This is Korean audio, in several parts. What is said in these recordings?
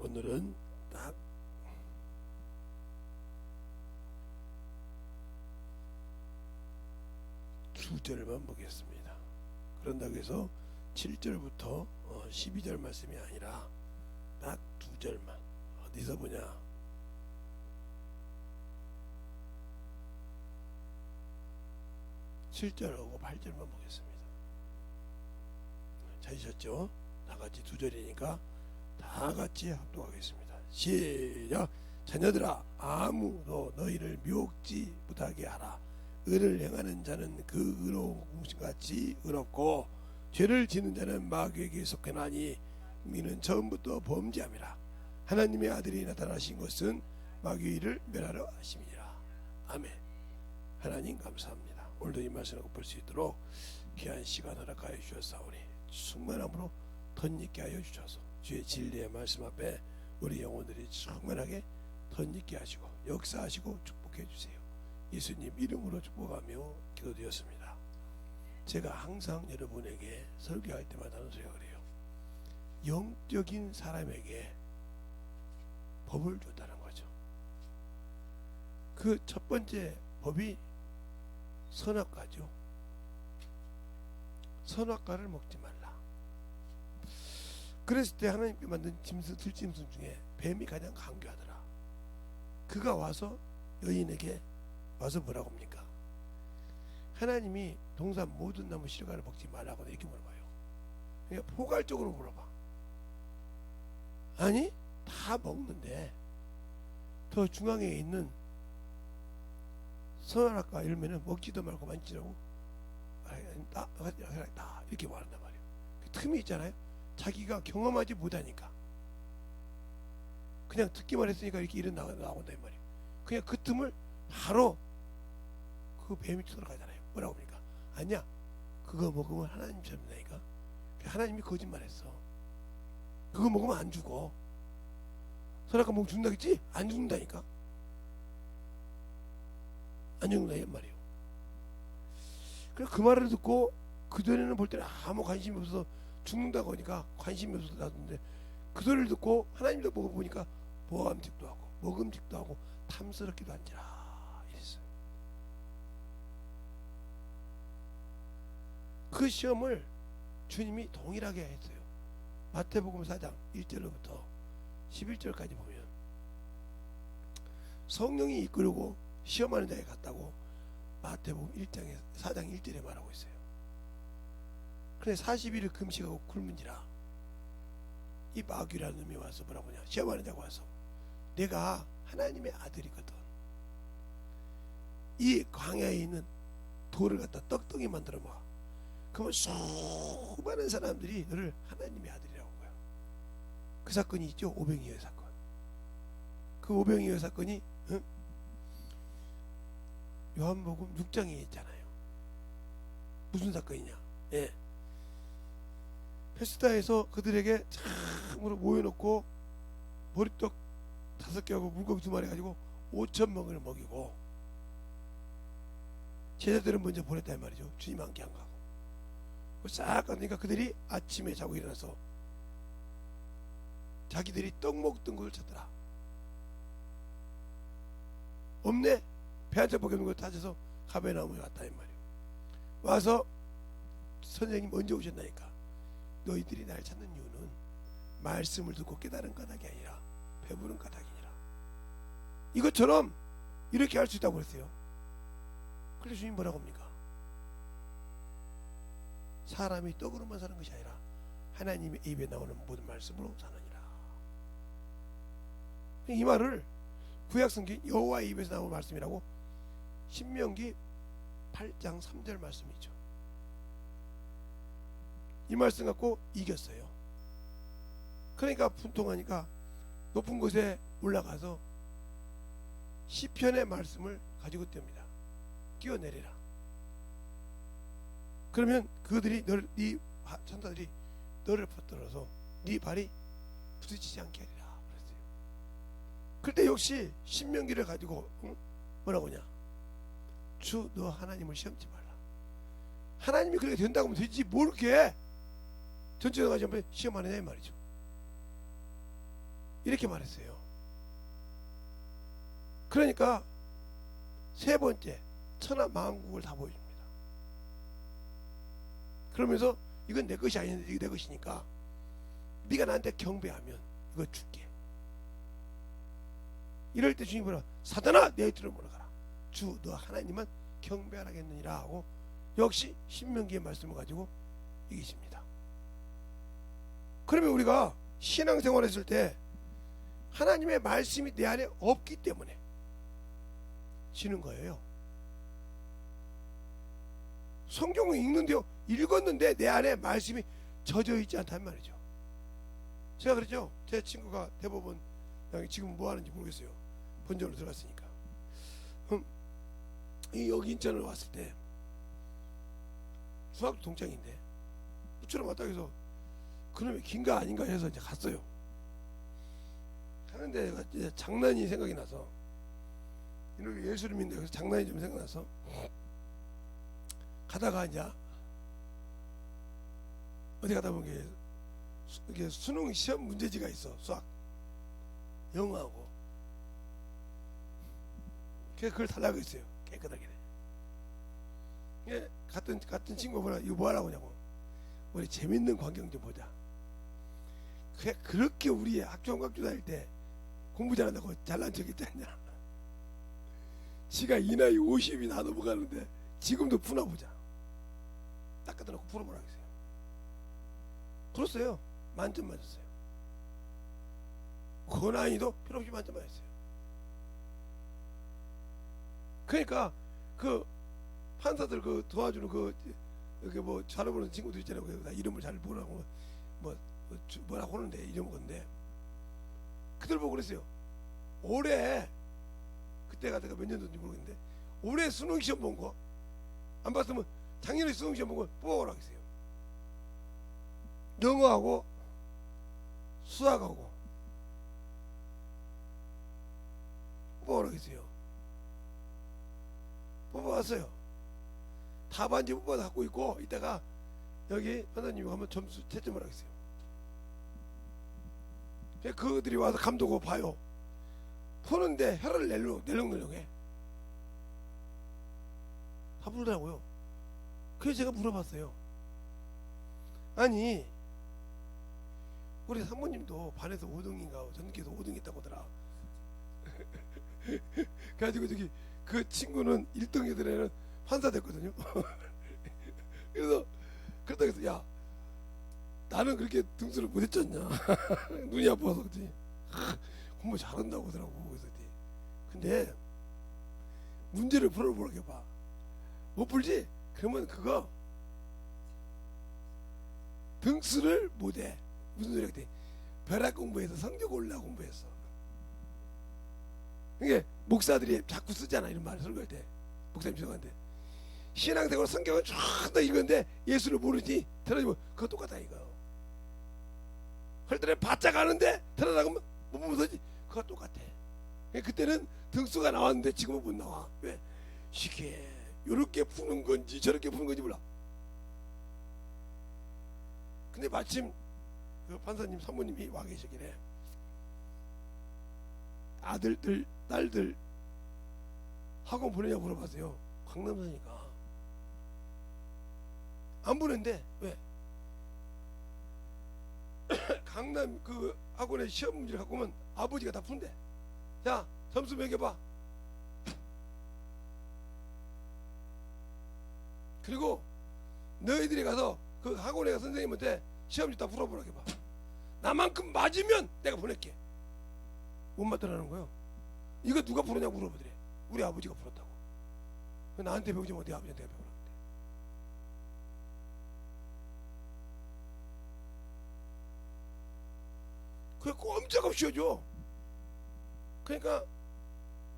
오늘은 딱 두 절만 보겠습니다. 그런다고 해서 7절부터 12절 말씀이 아니라 딱 두 절만. 어디서 보냐? 7절하고 8절만 보겠습니다. 찾으셨죠? 다 같이 두 절이니까 다 같이 합독하겠습니다. 시작. 자녀들아, 아무도 너희를 미혹지 못하게 하라. 의를 행하는 자는 그 의로운 같이 의롭고 죄를 지는 자는 마귀에게 속하나니 이는 처음부터 범죄함이라. 하나님의 아들이 나타나신 것은 마귀의 일을 멸하려 하심이니라. 아멘. 하나님 감사합니다. 오늘도 이 말씀을 볼 수 있도록 귀한 시간 허락하여 주셨사오니 충만함으로 덧입게 하여 주셔서 주의 진리의 말씀 앞에 우리 영혼들이 충만하게 덧입게 하시고 역사하시고 축복해 주세요. 예수님 이름으로 축복하며 기도드렸습니다. 제가 항상 여러분에게 설교할 때마다 하는 소리가 그래요. 영적인 사람에게 법을 줬다는 거죠. 그 첫 번째 법이 선악과죠. 선악과를 먹지 말라. 그랬을 때 하나님께 만든 들짐승 중에 뱀이 가장 강교하더라. 그가 와서 여인에게 와서 뭐라고 합니까? 하나님이 동산 모든 나무 실과를 먹지 말라고 이렇게 물어봐요. 그러니까 포괄적으로 물어봐. 아니 다 먹는데 더 중앙에 있는 선악과 열매는 먹지도 말고 만지라고 다 이렇게 말한단 말이에요. 그 틈이 있잖아요. 자기가 경험하지 못하니까 그냥 듣기만 했으니까 이렇게 일은 나온다 이 말이에요. 그냥 그 틈을 바로 그 뱀이 쳐들어가잖아요. 뭐라고 합니까? 아니야, 그거 먹으면 하나님처럼 된다니까. 하나님이 거짓말했어. 그거 먹으면 안 죽어. 선악과 먹으면 죽는다겠지? 안 죽는다니까. 안 죽는다 이 말이에요. 그래서 그 말을 듣고 그전에는 볼 때는 아무 관심이 없어서 죽는다고 하니까 관심이 없어서 놔뒀는데 그 소리를 듣고 하나님도 먹어보니까 모함직도 하고 먹음직도 하고 탐스럽기도 한지라 이랬어요. 그 시험을 주님이 동일하게 했어요. 마태복음 4장 1절부터 11절까지 보면 성령이 이끌고 시험하는 자에 갔다고 마태복음 1장에 4장 1절에 말하고 있어요. 그래 40일을 금식하고 굶은지라 이 마귀라는 놈이 와서 뭐라고 하냐, 시험하는 자가 와서 내가 하나님의 아들이거든, 이 광야에 있는 돌을 갖다 떡덩이 만들어 봐. 그러면 수많은 사람들이 너를 하나님의 아들이라고 한 거야. 그 사건이 있죠. 오병이어 사건. 그 오병이어 사건이 요한복음 6장에 있잖아요. 무슨 사건이냐? 예. 페스타에서 그들에게 참으로 모여놓고 보리떡 5개하고 물고기 2마리 가지고 5,000명을 먹이고 제자들은 먼저 보냈단 말이죠. 주님 함께 안 가고. 싹 가니까 그들이 아침에 자고 일어나서 자기들이 떡 먹던 걸 찾더라. 없네. 배 한 짝 먹여놓은 걸 찾아서 가베나움에 왔다 이 말이에요. 와서 선생님 언제 오셨나니까, 너희들이 날 찾는 이유는 말씀을 듣고 깨달은 까닭이 아니라 배부른 까닭이니라. 이것처럼 이렇게 할 수 있다고 그랬어요. 그래서 주님 뭐라고 합니까? 사람이 떡으로만 사는 것이 아니라 하나님의 입에 나오는 모든 말씀으로 사느니라. 이 말을 구약성경 여호와의 입에서 나오는 말씀이라고 신명기 8장 3절 말씀이죠. 이 말씀 갖고 이겼어요. 그러니까 분통하니까 높은 곳에 올라가서 시편의 말씀을 가지고 뗍니다. 뛰어내리라. 그러면 그들이 네 천사들이 너를 붙들어서 네 발이 부딪히지 않게 하리라 그랬어요. 그때 역시 신명기를 가지고 뭐라고 하냐, 주 너 하나님을 시험치 말라. 하나님이 그렇게 된다고 하면 되지 뭘 그렇게 전체적으로 가지고 시험하느냐 이 말이죠. 이렇게 말했어요. 그러니까 세 번째 천하 만국을 다 보여줍니다. 그러면서 이건 내 것이 아닌데 이게 내 것이니까 네가 나한테 경배하면 이거 줄게. 이럴 때 주님이 뭐라, 사단아 내 뒤로 물러가라. 주 너 하나님만 경배하라겠느니라 하고 역시 신명기의 말씀을 가지고 이기십니다. 그러면 우리가 신앙생활 했을 때 하나님의 말씀이 내 안에 없기 때문에 지는 거예요. 성경을 읽었는데 내 안에 말씀이 젖어 있지 않단 말이죠. 제가 그랬죠. 제 친구가 대법원 지금 뭐 하는지 모르겠어요. 본전으로 들어갔으니까. 여기 인천을 왔을 때 중학교 동창인데 우처럼 왔다 해서 그놈이 긴가 아닌가 해서 이제 갔어요. 가는데 이제 장난이 생각이 나서, 이놈이 예수를 믿는데 그래서 장난이 좀 생각나서 가다가 이제 어디 가다 보면 이게 수능 시험 문제지가 있어. 수학 영어하고. 그걸 달라고 했어요. 깨끗하게. 같은 친구가 뭐라, 이거 뭐 하라고 하냐고, 우리 재밌는 광경 좀 보자. 그렇게 우리 학교 다닐 때 공부 잘한다고 잘난 척 했지 않냐. 지가 이 나이 50이 다 넘어가는데 지금도 푸나보자. 딱 갖다 놓고 풀어보라 했어요. 풀었어요. 만점 맞았어요. 고난이도 필요 없이 만점 맞았어요. 그러니까 그 판사들 그 도와주는 이렇게 뭐 잘 보는 친구들 있잖아요. 나 이름을 잘 모르고 뭐라고 하는데 이름 건데, 그들 보고 그랬어요. 올해 그때가 내가 몇 년도인지 모르겠는데 올해 수능 시험 본 거 안 봤으면 작년에 수능 시험 본 거 뽑아오라고 했어요. 영어하고 수학하고 뽑아오라고 했어요. 뽑아왔어요. 답안지 뽑아서 갖고 있고, 이따가 여기 판사님이 한번 점수 채점을 하겠어요. 그들이 와서 감독을 봐요. 푸는데 혀를 낼렁낼렁해. 다 부르더라고요. 그래서 제가 물어봤어요. 아니 우리 사모님도 반에서 5등인가 전교에서 5등 했다고 하더라. 그래가지고 저기 그 친구는 1등 애들에는 판사 됐거든요. 그래서 그렇다고 해서 야 나는 그렇게 등수를 못 했잖냐. 눈이 아파서 그지. 공부 잘한다고 하더라고. 그래서 근데 문제를 풀어보라고 해봐. 못 풀지? 그러면 그거 등수를 못해. 무슨 소리야 그때. 벼락 공부해서 성적 올라 공부했어. 이게 목사들이 자꾸 쓰잖아 이런 말 설교할 때. 목사님 죄송한데 신앙생활 성경을 쫙 다 읽었는데 예수를 모르지. 들어주면 그거 똑같아 이거. 할 때는 바짝 아는데 들어가면 못 보면서지. 그거 똑같아. 그때는 등수가 나왔는데 지금은 못 나와. 왜? 쉽게 요렇게 푸는 건지 저렇게 푸는 건지 몰라. 근데 마침 그 판사님 사모님이 와 계시길래 아들들 딸들 학원 보내냐고 물어봤어요. 강남사니까 안 보낸대. 왜? 강남 그 학원에 시험 문제를 갖고 오면 아버지가 다 푼대. 자 점수 매겨봐. 그리고 너희들이 가서 그 학원에 가 선생님한테 시험지 다 풀어보라고 해봐. 나만큼 맞으면 내가 보낼게. 못 맞더라는 거예요. 이거 누가 풀었냐고 물어보더래. 우리 아버지가 풀었다고. 나한테 배우지 뭐 내 아버지한테 배우라는데. 그게 꼼짝없이 쉬어줘. 그러니까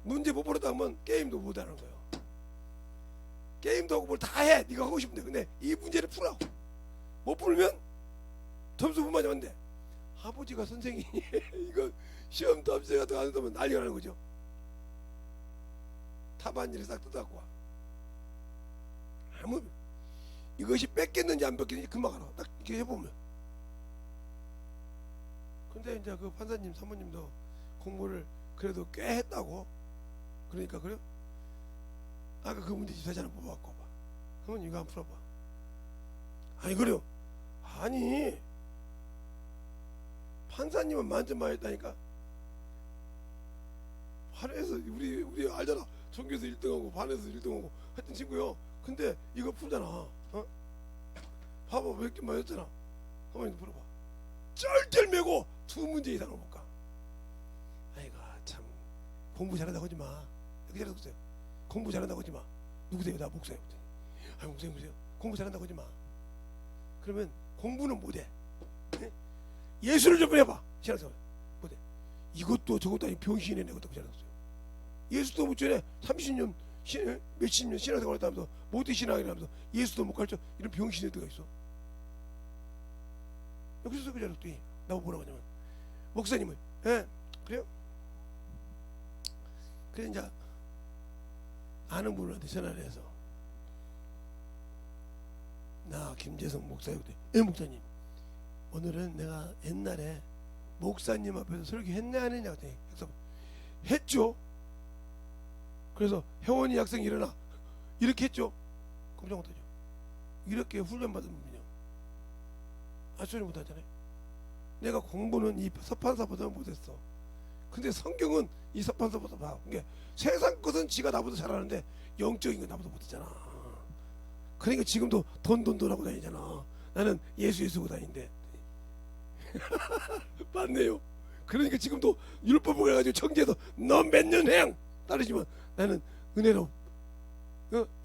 문제 못 풀었다 하면 게임도 못 하는 거예요. 게임도 하고 뭘 다 해. 네가 하고 싶은데. 근데 이 문제를 풀어. 못 풀면 점수 못 맞으면 안 돼. 아버지가 선생님이 이거 시험 답세 같은 거 안 한다면 난리가 나는 거죠. 답안지를 싹 뜯어갖고 와. 아무 이것이 뺏겼는지 안 뺏겼는지 금방 알아. 딱 이렇게 해보면. 근데 이제 그 판사님 사모님도 공부를 그래도 꽤 했다고. 그러니까 그래요? 아까 그 문제 집사지 하나 뽑아갖고 봐. 그러면 이거 한번 풀어봐. 아니 그래요? 아니 판사님은 만점만 했다니까. 반에서 우리 알잖아. 전교에서 1등하고 반에서 1등하고 했던 친구요. 근데 이거 풀잖아. 어? 봐봐 몇 개 맞았잖아. 한번 물어봐. 쩔쩔매고 두 문제 이상을 못 가. 아이고 참 공부 잘한다고 하지 마. 이렇게 잘해서 보세요. 공부 잘한다고 하지 마. 누구세요? 나 목사예요. 아 목사님 공부 잘한다고 하지 마. 그러면 공부는 못해. 네? 예수를 좀 해봐. 신앙생활 못해. 이것도 저것도 아니 병신이네. 내가 더 잘했어요. 예수도 못 전에 30년 몇십 년 신앙생활 했다면서 못해 신앙이라면서 예수도 못 가르쳐. 이런 병신이 어디가 있어. 여기서 그 자렸더니 나보고 뭐라고 하냐면 목사님은 예 그래요? 그래 이제 아는 분한테 전화를 해서 나 김재성 목사예요. 예 목사님 오늘은 내가 옛날에 목사님 앞에서 설교했네 안 했냐 그랬더니 했죠. 그래서 혜원이 학생이 일어나 이렇게 했죠. 깜짝 못하죠. 이렇게 훈련받은 분이요. 소리 못하잖아요. 내가 공부는 이 서판사보다 못했어. 근데 성경은 이 서판사보다 봐. 그러니까 세상 것은 지가 나보다 잘하는데 영적인 건 나보다 못했잖아. 그러니까 지금도 돈 하고 다니잖아. 나는 예수 하고 다니는데 맞네요. 그러니까 지금도 율법을 해가지고 청지해서 너 몇 년 해 따르지만 나는 은혜로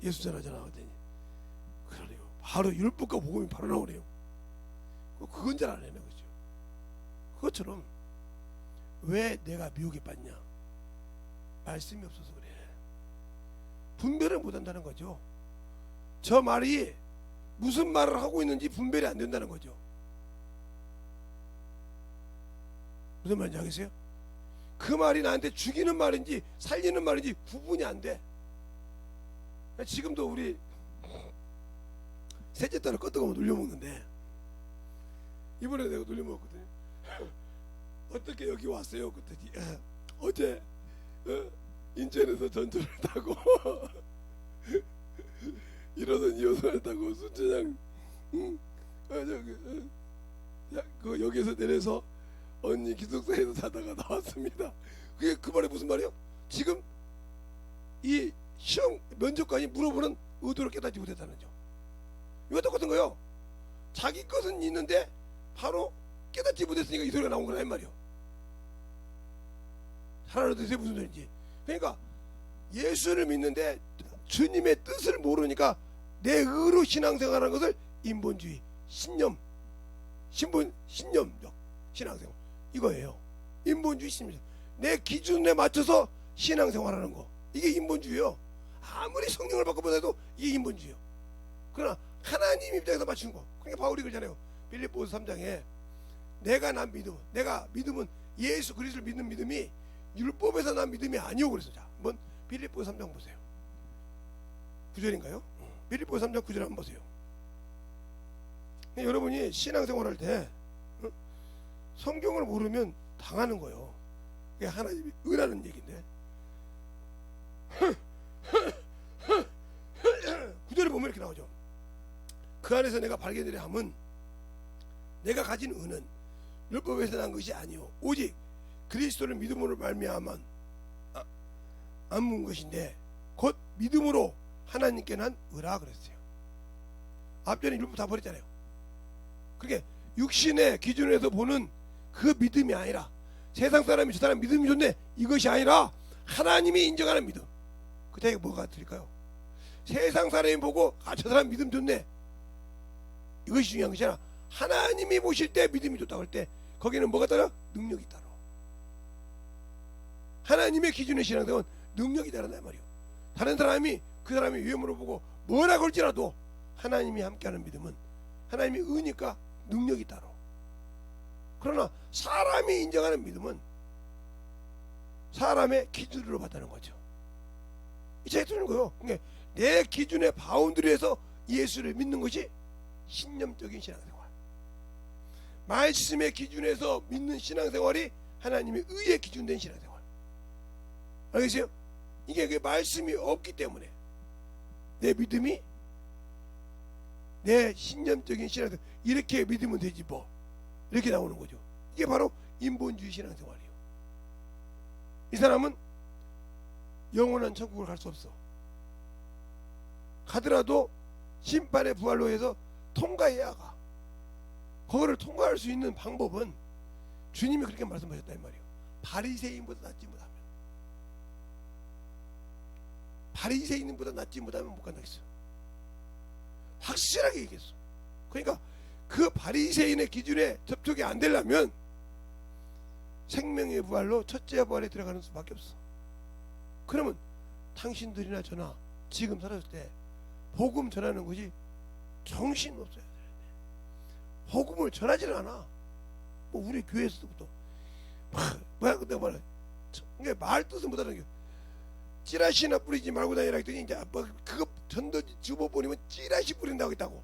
예수 잘하잖아. 그러네요. 바로 율법과 복음이 바로 나오네요. 그건 잘 안 해요. 그죠? 그것처럼 왜 내가 미혹에 빠졌냐? 말씀이 없어서 그래. 분별을 못한다는 거죠. 저 말이 무슨 말을 하고 있는지 분별이 안 된다는 거죠. 무슨 말인지 알겠어요? 그 말이 나한테 죽이는 말인지 살리는 말인지 구분이 안 돼. 지금도 우리 셋째 딸을 껐다고 놀려먹는데 이번에 내가 놀려먹었거든요. 어떻게 여기 왔어요? 그랬더니 어제 인천에서 전철을 타고 1호선 2호선을 타고 순천향 그 역에서 내려서 언니 기숙사에서 자다가 나왔습니다. 그게 그 말이 무슨 말이에요? 지금 이 시험 면접관이 물어보는 의도를 깨닫지 못했다는 거죠. 이거 똑같은 거요. 자기 것은 있는데 바로 깨닫지 못했으니까 이 소리가 나온 거란 말이요. 잘 알아두세요 무슨 소리인지. 그러니까 예수를 믿는데 주님의 뜻을 모르니까 내 의로 신앙생활하는 것을 인본주의, 신념적 신앙생활 이거예요. 인본주의 신념. 내 기준에 맞춰서 신앙생활하는 거 이게 인본주의요. 아무리 성경을 바꿔보더라도 이게 인본주의요. 그러나 하나님 입장에서 맞춘 거. 그러니까 바울이 그러잖아요. 빌립보서 3장에 내가 난 믿음은 예수 그리스도를 믿는 믿음이 율법에서 난 믿음이 아니오 그래서 자 한번 빌립보서 3장 보세요. 9절인가요? 빌립보서 3장 9절 한번 보세요. 여러분이 신앙생활할 때 성경을 모르면 당하는 거예요. 그게 하나님이 의라는 얘기인데 9절에 보면 이렇게 나오죠. 그 안에서 내가 발견되려 함은 내가 가진 의는 율법에서 난 것이 아니요 오직 그리스도를 믿음으로 말미암은 안문 것인데 곧 믿음으로 하나님께 난 의라 그랬어요. 앞전에 율법 다 버렸잖아요. 그게 육신의 기준에서 보는 그 믿음이 아니라 세상 사람이 저 사람 믿음이 좋네 이것이 아니라 하나님이 인정하는 믿음. 그때 뭐가 드릴까요? 세상 사람이 보고 저 사람 믿음 좋네 이것이 중요한 것이 아니라 하나님이 보실 때 믿음이 좋다고 할 때 거기는 뭐가 따라? 능력이 따라. 하나님의 기준의 신앙생활은 능력이 따른단 말이에요. 다른 사람이 그 사람의 위험으로 보고 뭐라고 할지라도 하나님이 함께하는 믿음은 하나님이 의니까 능력이 따라. 그러나 사람이 인정하는 믿음은 사람의 기준으로 봤다는 거죠. 이 차이 두는 거예요. 그러니까 내 기준의 바운드리에서 예수를 믿는 것이 신념적인 신앙생활. 말씀의 기준에서 믿는 신앙생활이 하나님의 의에 기준된 신앙생활. 알겠어요? 이게 그 말씀이 없기 때문에 내 믿음이 내 신념적인 신앙생활 이렇게 믿으면 되지 뭐 이렇게 나오는 거죠. 이게 바로 인본주의 신앙생활이에요. 이 사람은 영원한 천국을 갈 수 없어. 가더라도 심판의 부활로 해서 통과해야 가. 그거를 통과할 수 있는 방법은 주님이 그렇게 말씀하셨다 이 말이에요. 바리새인보다 낫지 못하면, 바리새인보다 낫지 못하면 못 간다겠어요. 확실하게 얘기했어. 그러니까 그 바리새인의 기준에 접촉이 안 되려면 생명의 부활로 첫째 부활에 들어가는 수밖에 없어. 그러면 당신들이나 저나 지금 살았을 때 복음 전하는 것이 정신없어야 되는데 복음을 전하지를 않아. 뭐 우리 교회에서부터 뭐야 그때 말해 이게 말 뜻은 못하는 게 찌라시나 뿌리지 말고 다니라 했더니 이제 뭐 그거 전도 주보 버리면 찌라시 뿌린다고 했다고.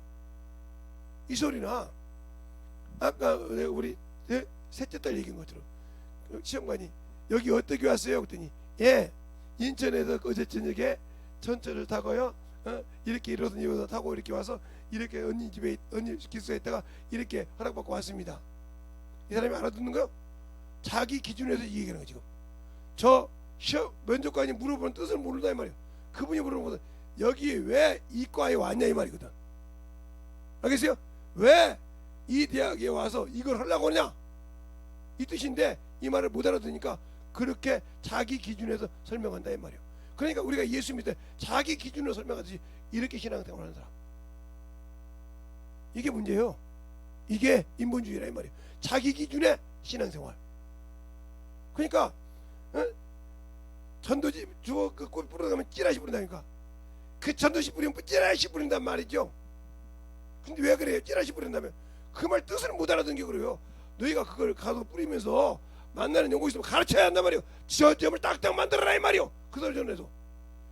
이 소리나 아까 우리 셋째 딸 얘기한 것처럼 시험관이 여기 어떻게 왔어요? 그랬더니 예 인천에서 어제 저녁에 전철을 타고요 이렇게 일어서 타고 이렇게 와서 이렇게 언니 집에 언니 기숙사에 있다가 이렇게 허락받고 왔습니다. 이 사람이 알아듣는 거요? 자기 기준에서 이 얘기하는 거 지금. 저 면접관이 물어보는 뜻을 모른다 이 말이에요. 그분이 물어보는 여기 왜 이과에 왔냐 이 말이거든. 알겠어요? 왜 이 대학에 와서 이걸 하려고 하냐 이 뜻인데 이 말을 못 알아듣으니까 그렇게 자기 기준에서 설명한다 이 말이에요. 그러니까 우리가 예수 믿을 때 자기 기준으로 설명하듯이 이렇게 신앙생활 하는 사람, 이게 문제예요. 이게 인본주의라 이 말이에요. 자기 기준의 신앙생활. 그러니까 전도지 주워 그 꽃 뿌려가면 찌라시 뿌린다니까. 그 전도시 뿌리면 찌라시 뿌린단 말이죠. 근데 왜 그래요? 찌라시 뿌린다면 그 말 뜻을 못 알아듣는 게 그래요. 너희가 그걸 가서 뿌리면서 만나는 연고 있으면 가르쳐야 한단 말이에요. 지점을 딱딱 만들어라 이 말이요. 그 소리 전에도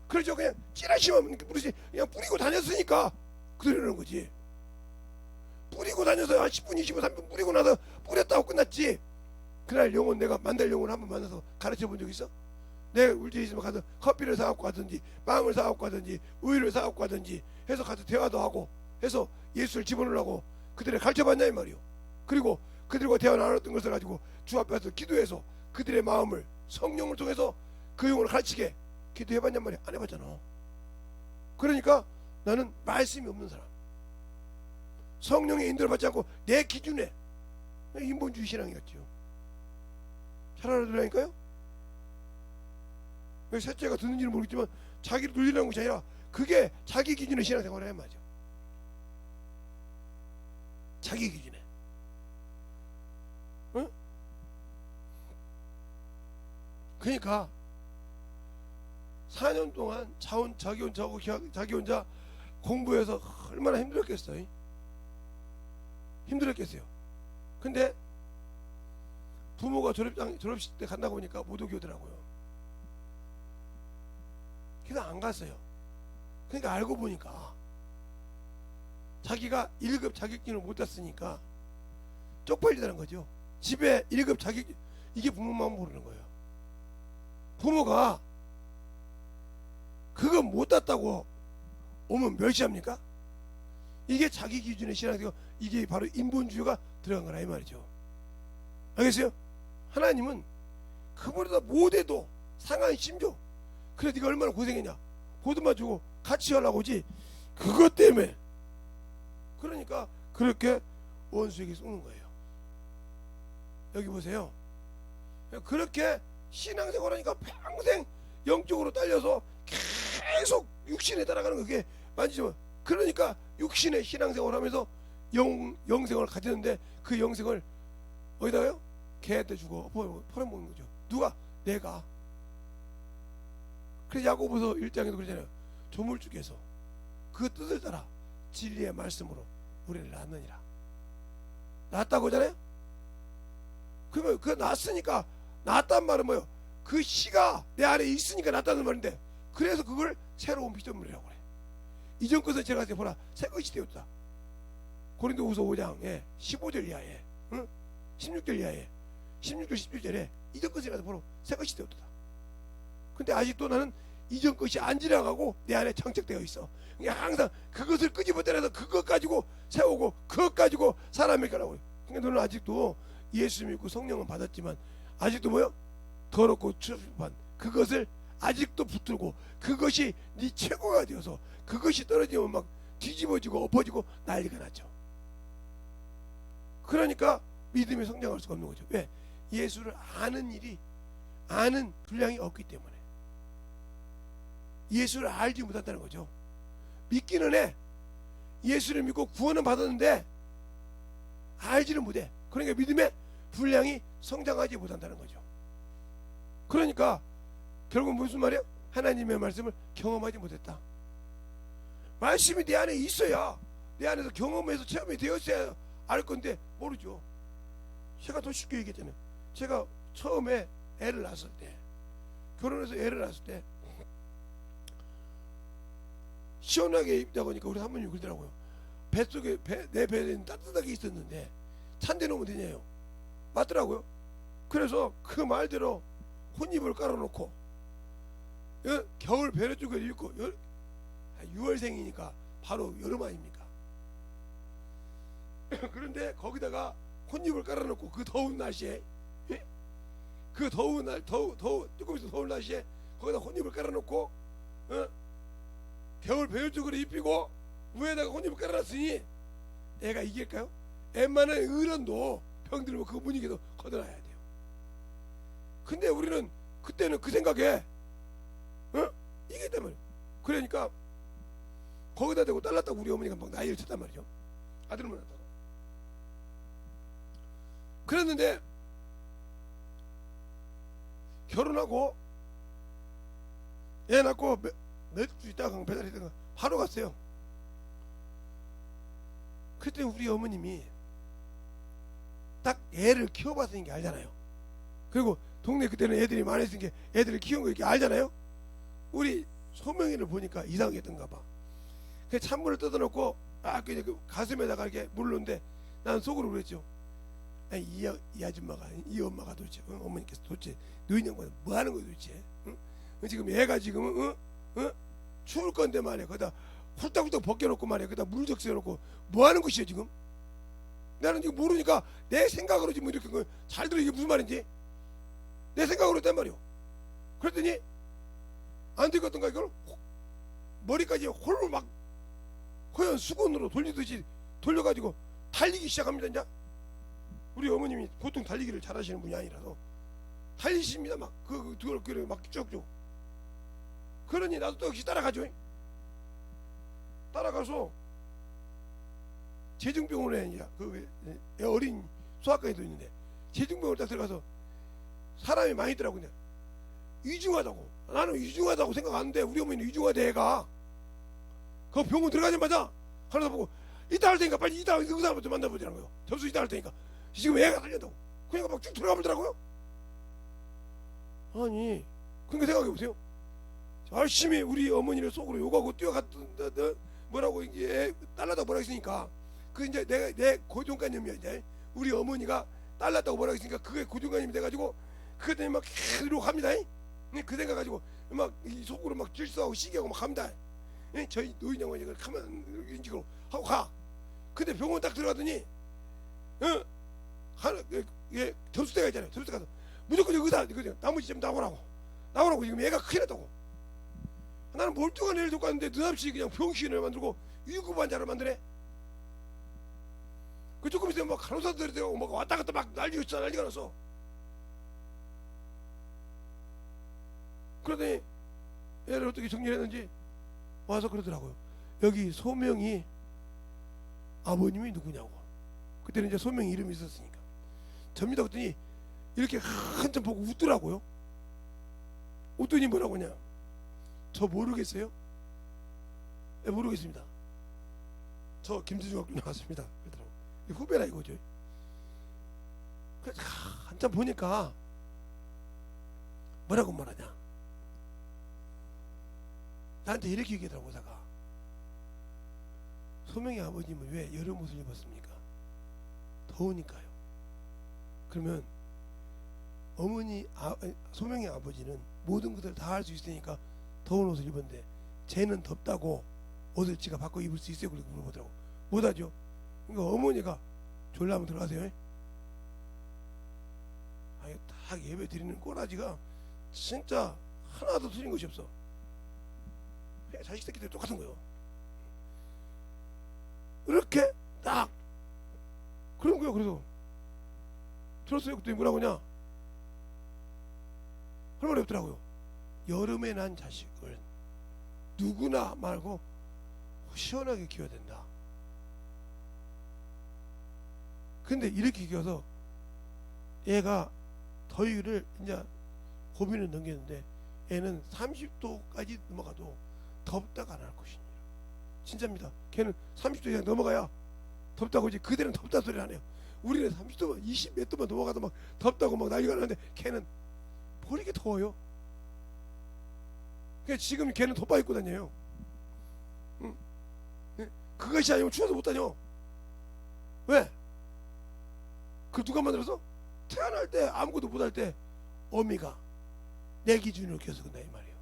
그렇죠. 그냥 찌라시만 뿌리지 그냥 뿌리고 다녔으니까 그 소리 하는 거지. 뿌리고 다녀서 한 10분 20분 30분 뿌리고 나서 뿌렸다고 끝났지. 그날 영혼 내가 만날 영혼 한번 만나서 가르쳐 본 적 있어? 내가 울지에 있으면 가서 커피를 사갖고 가든지 빵을 사갖고 가든지 우유를 사갖고 가든지 해서 가서 대화도 하고 해서 예수를 집어넣으라고 그들을 가르쳐봤냐 이 말이요. 그리고 그들과 대화 나눴던 것을 가지고 주 앞에서 기도해서 그들의 마음을 성령을 통해서 그 영혼을 가르치게 기도해봤냔 말이야. 안 해봤잖아. 그러니까 나는 말씀이 없는 사람, 성령의 인도를 받지 않고 내 기준에 인본주의 신앙이었죠. 잘 알아들으라니까요. 셋째가 듣는지는 모르겠지만 자기를 놀리라는 것이 아니라 그게 자기 기준의 신앙생활을 해야 맞아. 자기 기준에. 응? 그러니까 4년 동안 자기 혼자 공부해서 얼마나 힘들었겠어요. 힘들었겠어요. 근데 부모가 졸업식 때 간다고 하니까 못 오게 오더라고요. 그래서 안 갔어요. 그러니까 알고 보니까 자기가 1급 자격증을 못 땄으니까 쪽팔리다는 거죠. 집에 1급 자격증, 이게 부모만 모르는 거예요. 부모가 그거 못 땄다고 오면 멸시합니까? 이게 자기 기준의 신앙이고 이게 바로 인본주의가 들어간 거라 이 말이죠. 알겠어요? 하나님은 그보다 못해도 상한 심정. 그래 네가 얼마나 고생했냐. 보듬어 주고 같이 하려고 오지. 그것 때문에. 그러니까 그렇게 원수에게 쏘는 거예요. 여기 보세요. 그렇게 신앙생활하니까 평생 영적으로 딸려서 계속 육신에 따라가는 그게 만지면 그러니까 육신의 신앙생활하면서 영생을 가지는데 그 영생을 어디다가요? 개한테 주고 퍼먹는 거죠. 누가? 내가. 그래서 야고보서 1장에도 그러잖아요. 조물주께서 그 뜻을 따라 진리의 말씀으로 우리를 낳느니라. 낳았다고 하잖아요. 그러면 그 낳았으니까 낳았단 말은 뭐예요? 그 씨가 내 안에 있으니까 낳았다는 말인데 그래서 그걸 새로운 피조물이라고 그래. 이전 것은 제가 보라 새 것이 되었다. 고린도후서 5장 15절 이하에 응? 16절 이하에 16절 17절에 이전 것이라도 바로 새 것이 되었다. 근데 아직도 나는 이전 것이 안 지나가고 내 안에 장착되어 있어. 그러니까 항상 그것을 끄집어내서 그것 가지고 세우고 그것 가지고 사람을 가라고. 그러니까 너는 아직도 예수 믿고 성령은 받았지만 아직도 뭐요? 더럽고 추접한 그것을 아직도 붙들고 그것이 네 최고가 되어서 그것이 떨어지면 막 뒤집어지고 엎어지고 난리가 나죠. 그러니까 믿음이 성장할 수가 없는 거죠. 왜? 예수를 아는 분량이 없기 때문에. 예수를 알지 못한다는 거죠. 믿기는 해. 예수를 믿고 구원은 받았는데 알지는 못해. 그러니까 믿음의 분량이 성장하지 못한다는 거죠. 그러니까 결국 무슨 말이야? 하나님의 말씀을 경험하지 못했다. 말씀이 내 안에 있어야 내 안에서 경험해서 체험이 되었어야 알 건데 모르죠. 제가 더 쉽게 얘기했잖아요. 제가 처음에 애를 낳았을 때, 결혼해서 애를 낳았을 때 시원하게 입다 보니까 우리 사모님이 그러더라고요. 뱃속에 내 배에는 따뜻하게 있었는데 찬데 놓으면 되냐요. 맞더라고요. 그래서 그 말대로 혼입을 깔아놓고 겨울 배려 쪽에 입고 6월생이니까 바로 여름 아닙니까? 그런데 거기다가 혼입을 깔아놓고 그 더운 날씨에 그 더운 날 조금 있어 더운 날씨에 거기다 혼입을 깔아놓고 겨울 배열 쪽으로 입히고 위에다가 혼입을 깔아놨으니 애가 이길까요? 웬만한 어른도 병들면 그 분위기도 걷어놔야 돼요. 근데 우리는 그때는 그 생각에 이겼단 말이에요. 그러니까 거기다 대고 딸났다고 우리 어머니가 막 나이를 쳤단 말이죠. 아들을 낳았다고. 그랬는데 결혼하고 애 낳고 몇 주 있다가 배달이 있다가 바로 갔어요. 그때 우리 어머님이 딱 애를 키워봤으니까 알잖아요. 그리고 동네 그때는 애들이 많이 있으니까 애들을 키운 거 이렇게 알잖아요. 우리 소명이를 보니까 이상했던가 봐. 그 찬물을 뜯어놓고 그 가슴에다가 이렇게 물렀는데 난 속으로 그랬죠. 아니, 이 아줌마가 이 엄마가 도대체 어머니께서 도대체 너희 양반 뭐 하는 거야 도대체? 응? 지금 애가 지금 추울 건데 말이야. 거기다 훌떡훌떡 벗겨놓고 말이야. 거기다 물 적셔놓고 뭐 하는 것이야 지금? 나는 지금 모르니까 내 생각으로 지금 이렇게 잘 들어. 이게 무슨 말인지 내 생각으로 했단 말이오. 그랬더니 안 되겠던가 이걸 머리까지 홀로 막 허연 수건으로 돌리듯이 돌려가지고 달리기 시작합니다. 이제 우리 어머님이 보통 달리기를 잘하시는 분이 아니라서 달리십니다. 막 그걸 막 쭉쭉. 그러니 나도 또 역시 따라가죠. 따라가서 재증병원에 이제 그 어린 소아과에도 있는데 재증병원에 딱 들어가서 사람이 많이 있더라고. 그냥 위중하다고. 나는 위중하다고 생각하는데 우리 어머니는 위중하대. 애가 그 병원 들어가자마자 하나 보고 이따 할 테니까 빨리 이따 의사부터 만나보자는 거예요. 점수 이따 할 테니까 지금 애가 살려다고. 그러니까 막 쭉 들어가 보더라고요. 아니 그러니까 생각해 보세요. 열심히 우리 어머니를 속으로 욕하고 뛰어갔던 뭐라고 이게 딸나다고 뭐라고 했으니까 그 이제 내 고정관념이야. 이제 우리 어머니가 딸났다고 뭐라고 했으니까 그게 고정관념이 돼가지고 그것 때문에 막 계속 합니다. 그 생각 가지고 막 속으로 막 질서하고 시기하고 막 합니다. 저희 노인 양반이 그걸 가만 인식으로 하고 가. 근데 병원 딱 들어가더니 접수대가 있잖아요. 접수대 가서 무조건 의사 나머지 좀 나오라고 지금 애가 큰일 났다고. 나는 멀쩡한 애를 돕고 왔는데 느닷없이 그냥 병신을 만들고 위급환자를 만드네. 그 조금 있으면 막 간호사들이 되고 막 왔다 갔다 막 난리가 났어. 그러더니 애를 어떻게 정리했는지 와서 그러더라고요. 여기 소명이 아버님이 누구냐고. 그때는 이제 소명이 이름이 있었으니까. 접니다 그랬더니 이렇게 한참 보고 웃더라고요. 웃더니 뭐라고 하냐. 저 모르겠어요? 네, 모르겠습니다. 저 김수중학교 나왔습니다. 그러더라고. 후배라 이거죠. 그래서 한참 보니까 뭐라고 말하냐. 나한테 이렇게 얘기하더라고. 의사가 소명의 아버님은 왜 여름 옷을 입었습니까? 더우니까요. 그러면 어머니 소명의 아버지는 모든 것을 다 할 수 있으니까 더운 옷을 입었는데 쟤는 덥다고 옷을 지가 바꿔 입을 수 있어요? 그렇게 물어보더라고. 못하죠. 그러니까 어머니가 졸라 한번 들어가세요. 다 예배 드리는 꼬라지가 진짜 하나도 틀린 것이 없어. 그냥 자식 새끼들 똑같은 거예요. 이렇게 딱 그런 거예요. 그래서 들었어요. 그때 뭐라고 하냐, 할 말이 없더라고요. 여름에 난 자식을 누구나 말고 시원하게 키워야 된다. 근데 이렇게 키워서 얘가 더위를 이제 고민을 넘겼는데 애는 30도까지 넘어가도 덥다가 안 할 것이니라. 진짜입니다. 걔는 30도 이상 넘어가야 덥다고 이제 그대는 덥다 소리를 하네요. 우리는 30도만 20 몇 도만 넘어가도 막 덥다고 막 난리가 나는데 걔는 버리게 더워요. 그러니까 지금 걔는 덮밥 입고 다녀요. 응? 그것이 아니면 추워서 못 다녀. 왜? 그걸 누가 만들어서? 태어날 때 아무것도 못할 때 어미가 내 기준으로 키워서 그런다 이 말이에요.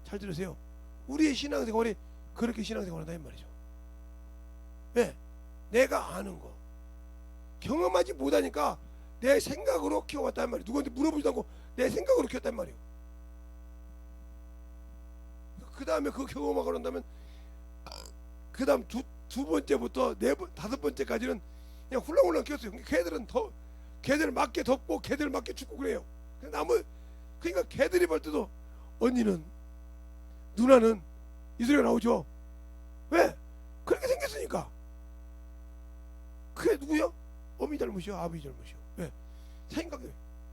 잘 들으세요. 우리의 신앙생활이 그렇게 신앙생활한다 이 말이죠. 왜? 내가 아는 거 경험하지 못하니까 내 생각으로 키워왔단 말이에요. 누구한테 물어보지도 않고 내 생각으로 키웠단 말이에요. 그 다음에 그 경험하고 난다면 그 다음 두 번째부터 다섯 번째까지는 그냥 훌렁훌렁 키웠어요. 걔들은 맞게 덥고 걔들은 맞게 춥고 그래요. 그러니까 걔들이 볼 때도 언니는 누나는 이 소리가 나오죠. 왜? 그렇게 생겼으니까. 그게 누구요? 어미 잘못이요? 아버지 잘못이요? 왜? 생각해.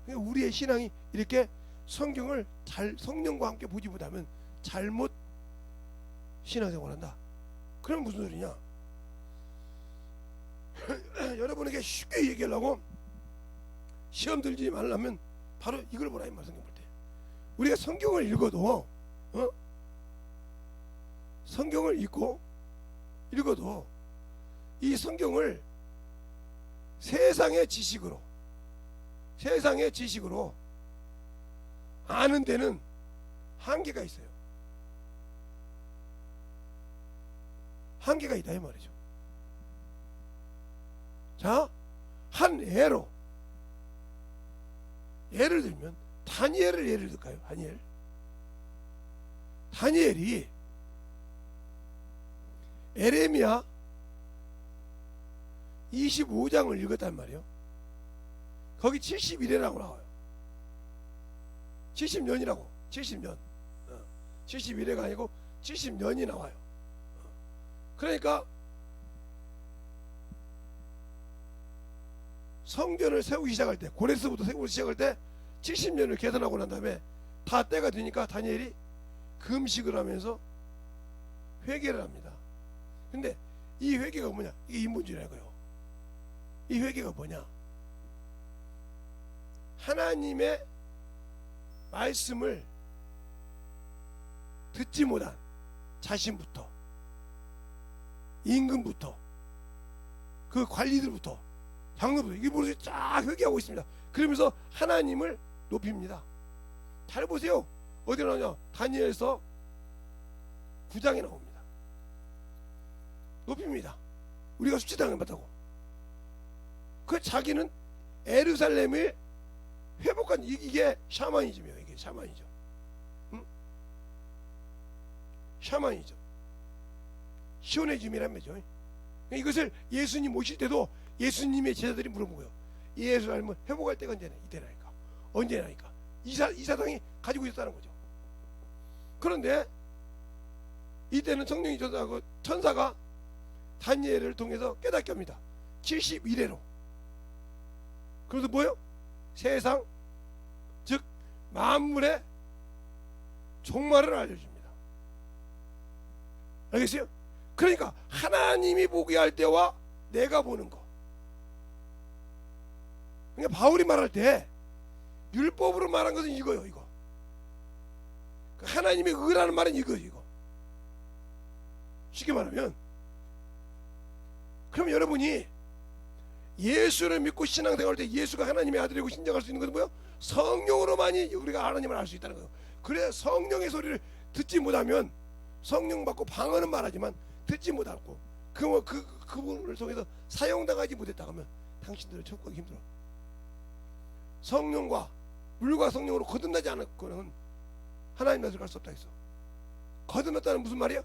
그러니까 우리의 신앙이 이렇게 성경을 성령과 함께 보지 못하면 잘못 신앙생활한다. 그럼 무슨 소리냐? 여러분에게 쉽게 얘기하려고 시험 들지 말라면 바로 이걸 보라 이 말. 성경 볼 때 우리가 성경을 읽어도 성경을 읽어도 이 성경을 세상의 지식으로 아는 데는 한계가 있어요. 한계가 있다 이 말이죠. 자, 한 예를 들면 다니엘을 예를 들까요? 다니엘이 에레미야 25장을 읽었단 말이에요. 거기 71회라고 나와요. 70년이라고. 70년 71회가 아니고 70년이 나와요. 그러니까 성전을 세우기 시작할 때, 고레스부터 세우기 시작할 때 70년을 계산하고 난 다음에 다 때가 되니까 다니엘이 금식을 하면서 회개를 합니다. 근데 이 회개가 뭐냐? 이게 인본주의라고요. 이 회개가 뭐냐? 하나님의 말씀을 듣지 못한 자신부터, 임금부터, 그 관리들부터, 장로부터 이게 모두 쫙 회개하고 있습니다. 그러면서 하나님을 높입니다. 잘 보세요. 어디 나오냐? 다니엘서 9장에 나옵니다. 높입니다. 우리가 수치당을 받다고. 그 자기는 에루살렘을 회복한 이게 샤머니즘이에요. 이게 샤머니즘. 응? 샤머니즘. 시오네즘이란 말이죠. 이것을 예수님 오실 때도 예수님의 제자들이 물어보고요. 예루살렘을 회복할 때가 언제나 이때라니까. 언제나니까. 이 사상이 가지고 있었다는 거죠. 그런데 이때는 성령이 천사가 다니엘을 통해서 깨닫게 합니다. 71회로. 그래서 뭐예요? 세상 즉 만물의 종말을 알려줍니다. 알겠어요? 그러니까 하나님이 보게 할 때와 내가 보는 거. 그러니까 바울이 말할 때 율법으로 말한 것은 이거요. 이거. 하나님의 의라는 말은 이거. 쉽게 말하면, 그럼 여러분이 예수를 믿고 신앙생활할 때 예수가 하나님의 아들이고 신장할 수 있는 것은 뭐예요? 성령으로만이 우리가 하나님을 알 수 있다는 거예요. 그래 성령의 소리를 듣지 못하면 성령 받고 방언은 말하지만 듣지 못하고 그분을 통해서 사용당하지 못했다 하면 당신들은 천국하기 힘들어. 성령과 물과 성령으로 거듭나지 않았고는 하나님 나라를 갈 수 없다 했어. 거듭났다는 무슨 말이야?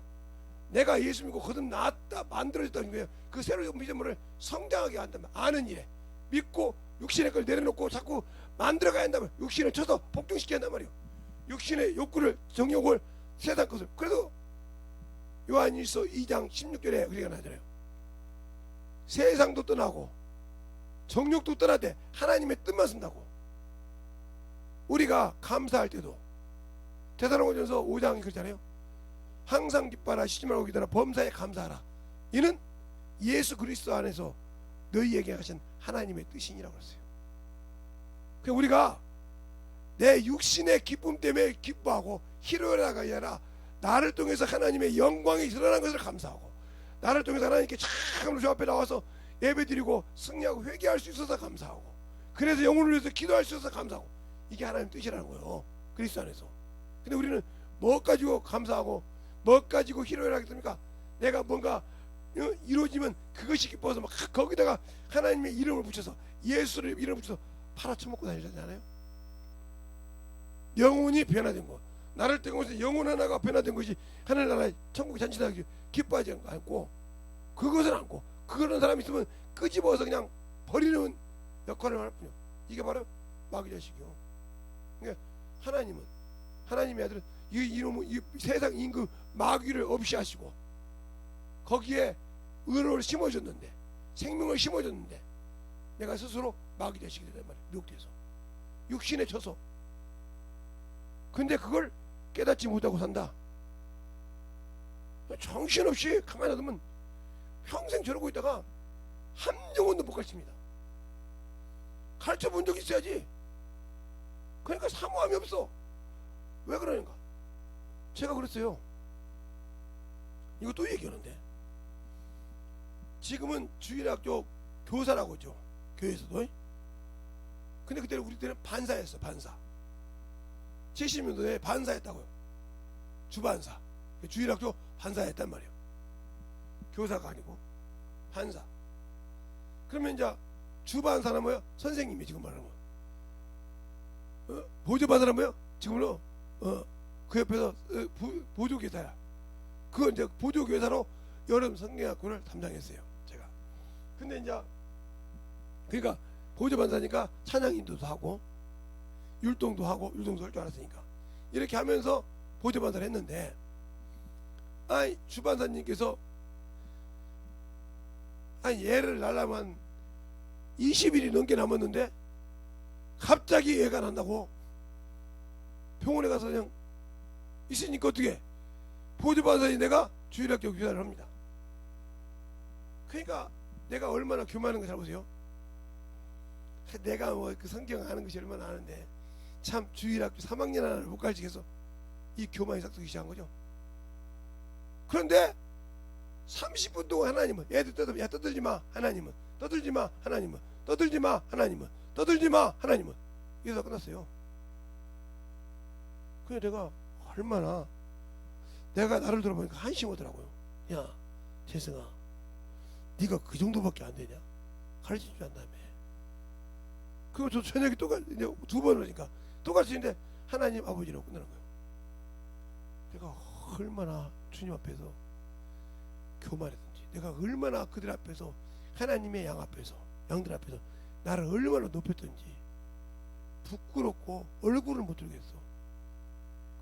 내가 예수 믿고 거듭났다 만들어졌다는 거예요. 그 새로운 믿음을 성장하게 한다면 아는 일에 믿고 육신의 걸 내려놓고 자꾸 만들어가야 한다면 육신을 쳐서 복종시켜야 한단 말이에요. 육신의 욕구를 정욕을 세상 것을. 그래도 요한일서 2장 16절에 우리가 나잖아요. 세상도 떠나고 정욕도 떠나되 하나님의 뜻만 쓴다고. 우리가 감사할 때도 데살로니가전서 5장이 그렇잖아요. 항상 기뻐하라 쉬지 말고 기도하라 범사에 감사하라. 이는 예수 그리스도 안에서 너희에게 하신 하나님의 뜻이니라고 그랬어요. 그러니까 우리가 내 육신의 기쁨 때문에 기뻐하고 희로애락이 아니라 나를 통해서 하나님의 영광이 드러난 것을 감사하고 나를 통해서 하나님께 참 주 앞에 나와서 예배드리고 승리하고 회개할 수 있어서 감사하고 그래서 영혼을 위해서 기도할 수 있어서 감사하고 이게 하나님 뜻이라는 거예요. 그리스도 안에서. 근데 우리는 뭐 가지고 감사하고 뭐 가지고 희로애락했습니까? 내가 뭔가 이루어지면 그것이 기뻐서 막 거기다가 하나님의 이름을 붙여서 예수를 이름을 붙여서 팔아쳐먹고 다니잖아요. 영혼이 변화된 것, 나를 통해서 영혼 하나가 변화된 것이 하늘나라의 천국 잔치다 기뻐하지 않고 그것은 않고 그런 사람이 있으면 끄집어서 그냥 버리는 역할을 할 뿐이요. 이게 바로 마귀 자식이요. 그러니까 하나님은 하나님의 아들은 이 세상 임금 마귀를 없이 하시고 거기에 의로를 심어줬는데 생명을 심어줬는데 내가 스스로 마귀 자식이 되단 말이야. 미혹돼서 육신에 져서. 근데 그걸 깨닫지 못하고 산다. 정신없이 가만히 놔두면 평생 저러고 있다가 한 영혼도 못 가르칩니다. 가르쳐 본 적 있어야지. 그러니까 사모함이 없어. 왜 그러는가? 제가 그랬어요. 이거 또 얘기하는데 지금은 주일학교 교사라고 했죠. 교회에서도. 근데 그때는 우리 때는 반사였어. 반사. 70년도에 반사했다고요. 주반사. 주일학교 반사했단 말이에요. 교사가 아니고 반사. 그러면 이제 주반사는 뭐야? 선생님이 지금 말하는 거. 보조반사는 뭐야? 지금은 그 옆에서 보조교사야. 그건 이제 보조교사로 여름 성경학교를 담당했어요. 제가. 근데 이제 그러니까 보조반사니까 찬양인도도 하고 율동도 하고 율동도 할 줄 알았으니까 이렇게 하면서 보조반사를 했는데 주반사님께서 얘를 낳으려면 20일이 넘게 남았는데 갑자기 얘가 난다고 병원에 가서 그냥 있으니까 어떻게 보조반사인 내가 주일학교 교사를 합니다. 그러니까 내가 얼마나 교만한 거 잘 보세요. 내가 뭐 그 성경 아는 것이 얼마나 아는데 참 주일학교 3학년 하나를 못 가르치겠어. 이 교만이 싹둑이 시작한 거죠. 그런데 30분 동안 하나님은 애들 떠들지 마 하나님은 떠들지 마 하나님은 떠들지 마 하나님은 떠들지 마 하나님은 이래서 끝났어요. 그래 내가 얼마나 내가 나를 들어보니까 한심하더라고요. 야 재승아 네가 그 정도밖에 안 되냐? 가르칠 줄 안다며. 그리고 저 저녁에 또 이제 두 번 오니까 또 가르치는데 하나님 아버지라고 끝나는 거예요. 내가 얼마나 주님 앞에서 교만했든지 내가 얼마나 그들 앞에서 하나님의 양들 앞에서 나를 얼마나 높였든지 부끄럽고 얼굴을 못 들겠어.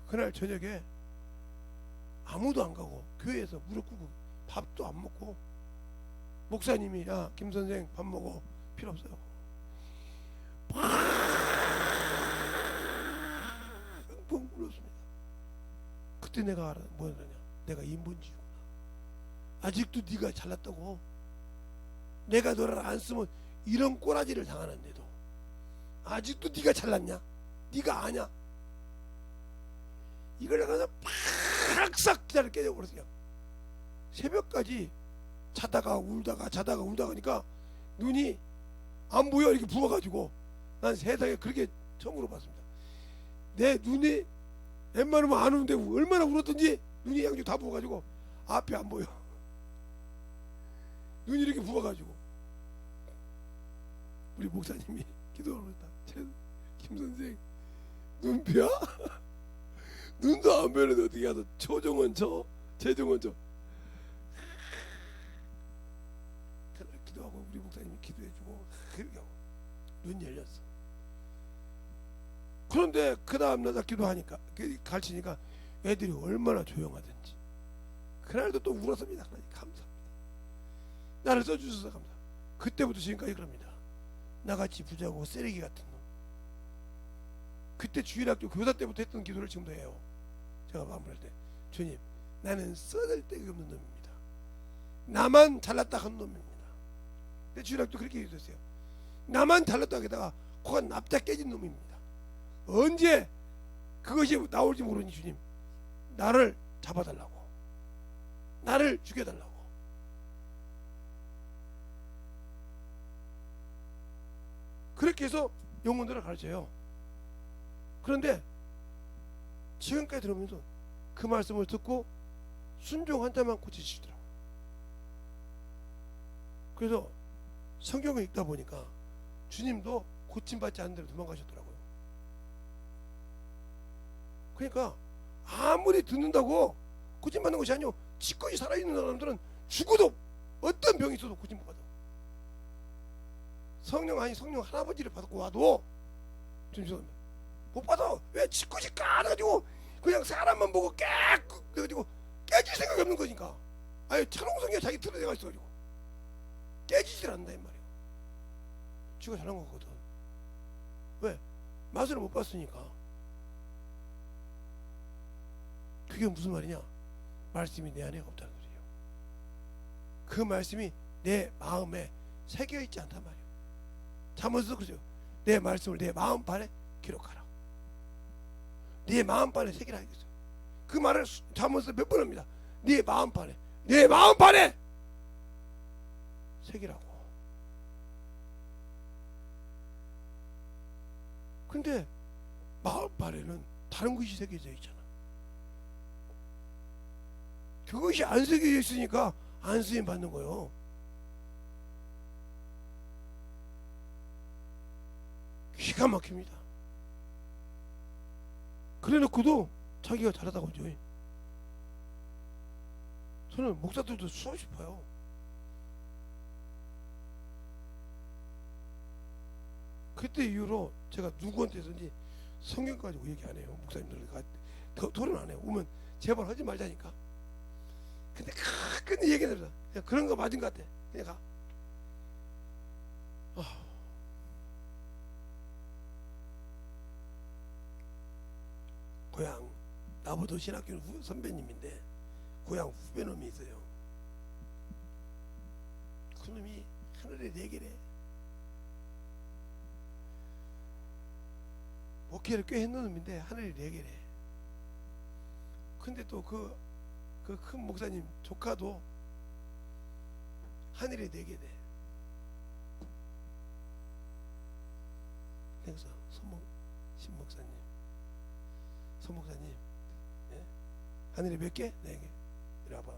그날 저녁에 아무도 안 가고 교회에서 무릎 꿇고 밥도 안 먹고 목사님이 야 김선생 밥 먹어 필요 없어요. 펑펑 울었습니다. 그때 내가 알아 뭐였냐? 내가 인본주의구나. 아직도 네가 잘났다고. 내가 너를 안 쓰면 이런 꼬라지를 당하는데도 아직도 네가 잘났냐? 네가 아냐? 이걸 내가 팍싹 기다려 깨져버렸어요. 새벽까지 자다가 울다가 하니까 눈이 안 보여 이렇게 부어가지고 난 세상에 그렇게 처음으로 봤습니다. 내 눈이 웬만하면 안 오는데 얼마나 울었던지 눈이 양쪽 다 부어가지고 앞이 안 보여. 눈이 이렇게 부어가지고 우리 목사님이 기도를 했다. 김 선생 눈뼈 눈도 안 보이는데 어떻게 하서 초정은 저 재정은 저 기도하고 우리 목사님이 기도해주고 그렇게 하고 눈 열렸어. 그런데 그 다음날 기도하니까 가르치니까 애들이 얼마나 조용하든지 그날도 또 울었습니다. 감사합니다. 나를 써주셔서 감사. 그때부터 지금까지 그럽니다. 나같이 부자고 쓰레기 같은 놈. 그때 주일학교 교사 때부터 했던 기도를 지금도 해요. 제가 마무리할 때 주님 나는 써낼 데가 없는 놈입니다. 나만 잘났다 한 놈입니다. 근데 주일학교 그렇게 기도했어요. 나만 잘났다 하게다가 코가 납작 깨진 놈입니다. 언제 그것이 나올지 모르니 주님 나를 잡아달라고 나를 죽여달라고. 그렇게 해서 영혼들을 가르쳐요. 그런데 지금까지 들으면서 그 말씀을 듣고 순종한 자만 고치시더라고요. 그래서 성경을 읽다 보니까 주님도 고침받지 않는 대로 도망가셨더라고요. 그러니까 아무리 듣는다고 고침받는 것이 아니고 지껏이 살아있는 사람들은 죽어도 어떤 병이 있어도 고침 못 받아. 성령 할아버지를 받고 와도 못 받아. 왜 지껏이 까가지고 그냥 사람만 보고 깨가지고 깨질 생각이 없는 거니까. 아예 천홍성에 자기 틀에 내가 있어가지고 깨지질 않는다 이 말이야. 지가 잘한 거거든. 왜? 맛을 못 봤으니까. 그게 무슨 말이냐? 말씀이 내 안에 없다는 소리예요. 그 말씀이 내 마음에 새겨 있지 않단 말이에요. 잠언에서 그러죠. 내 말씀을 내 마음판에 기록하라. 네 마음판에 새기라 하겠어요. 그 말을 잠언에서 몇 번 합니다. 네 마음판에 새기라고. 근데 마음판에는 다른 것이 새겨져 있잖아. 그것이 안 새겨져 있으니까 안 쓰임 받는 거예요. 기가 막힙니다. 그래놓고도 자기가 잘하다고 하죠. 저는 목사들도 수없이 봐요. 그때 이후로 제가 누구한테든지 성경 가지고 얘기 안 해요. 목사님들과 토론 안 해요. 오면 제발 하지 말자니까. 근데 가끔 얘기 들어. 그냥 그런 거 맞은 것 같아. 그냥 가. 고향 나보다 신학교 선배님인데 고향 후배놈이 있어요. 그놈이 하늘에 4개래. 목회를 꽤 했는 놈인데 하늘에 4개래. 근데 또 그 큰 목사님 조카도 하늘에 4개래. 그래서 신목사님 예? 하늘에 몇 개? 4개. 이리 와봐.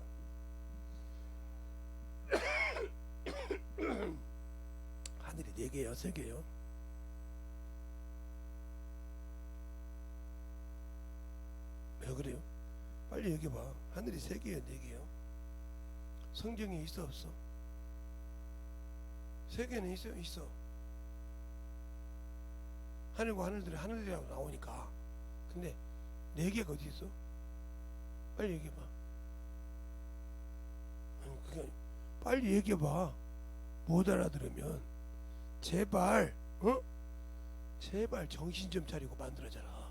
하늘에 4개요? 3개요? 왜 그래요? 빨리 얘기해봐. 하늘이 3개요? 4개요? 성경에 있어 없어? 3개는 있어요? 있어. 하늘과 하늘이라고 나오니까. 근데 4개가 어디 있어? 빨리 얘기해봐. 아니 그게 빨리 얘기해봐. 못 알아들으면 제발 제발 정신 좀 차리고 만들어져라.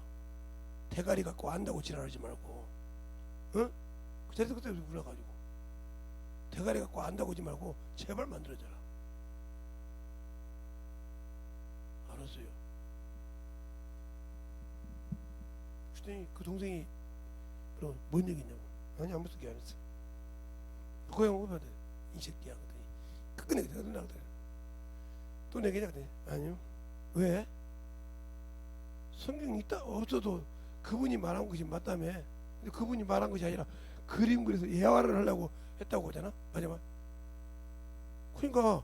대가리 갖고 안다고 지랄하지 말고 그때도 불러가지고 대가리 갖고 안다고 하지 말고 제발 만들어져라. 알았어요. 그랬더니 그 동생이 그럼 뭔 얘기냐고. 아니 아무 소리 안 했어. 고향 오면 이 새끼야. 그랬더니 끝내 그러더라고. 또 내게 그랬더니 아니요. 왜? 성경 있다 없어도 그분이 말한 것이 맞다며. 근데 그분이 말한 것이 아니라 그림 그려서 예화를 하려고 했다고 하잖아. 맞아. 그러니까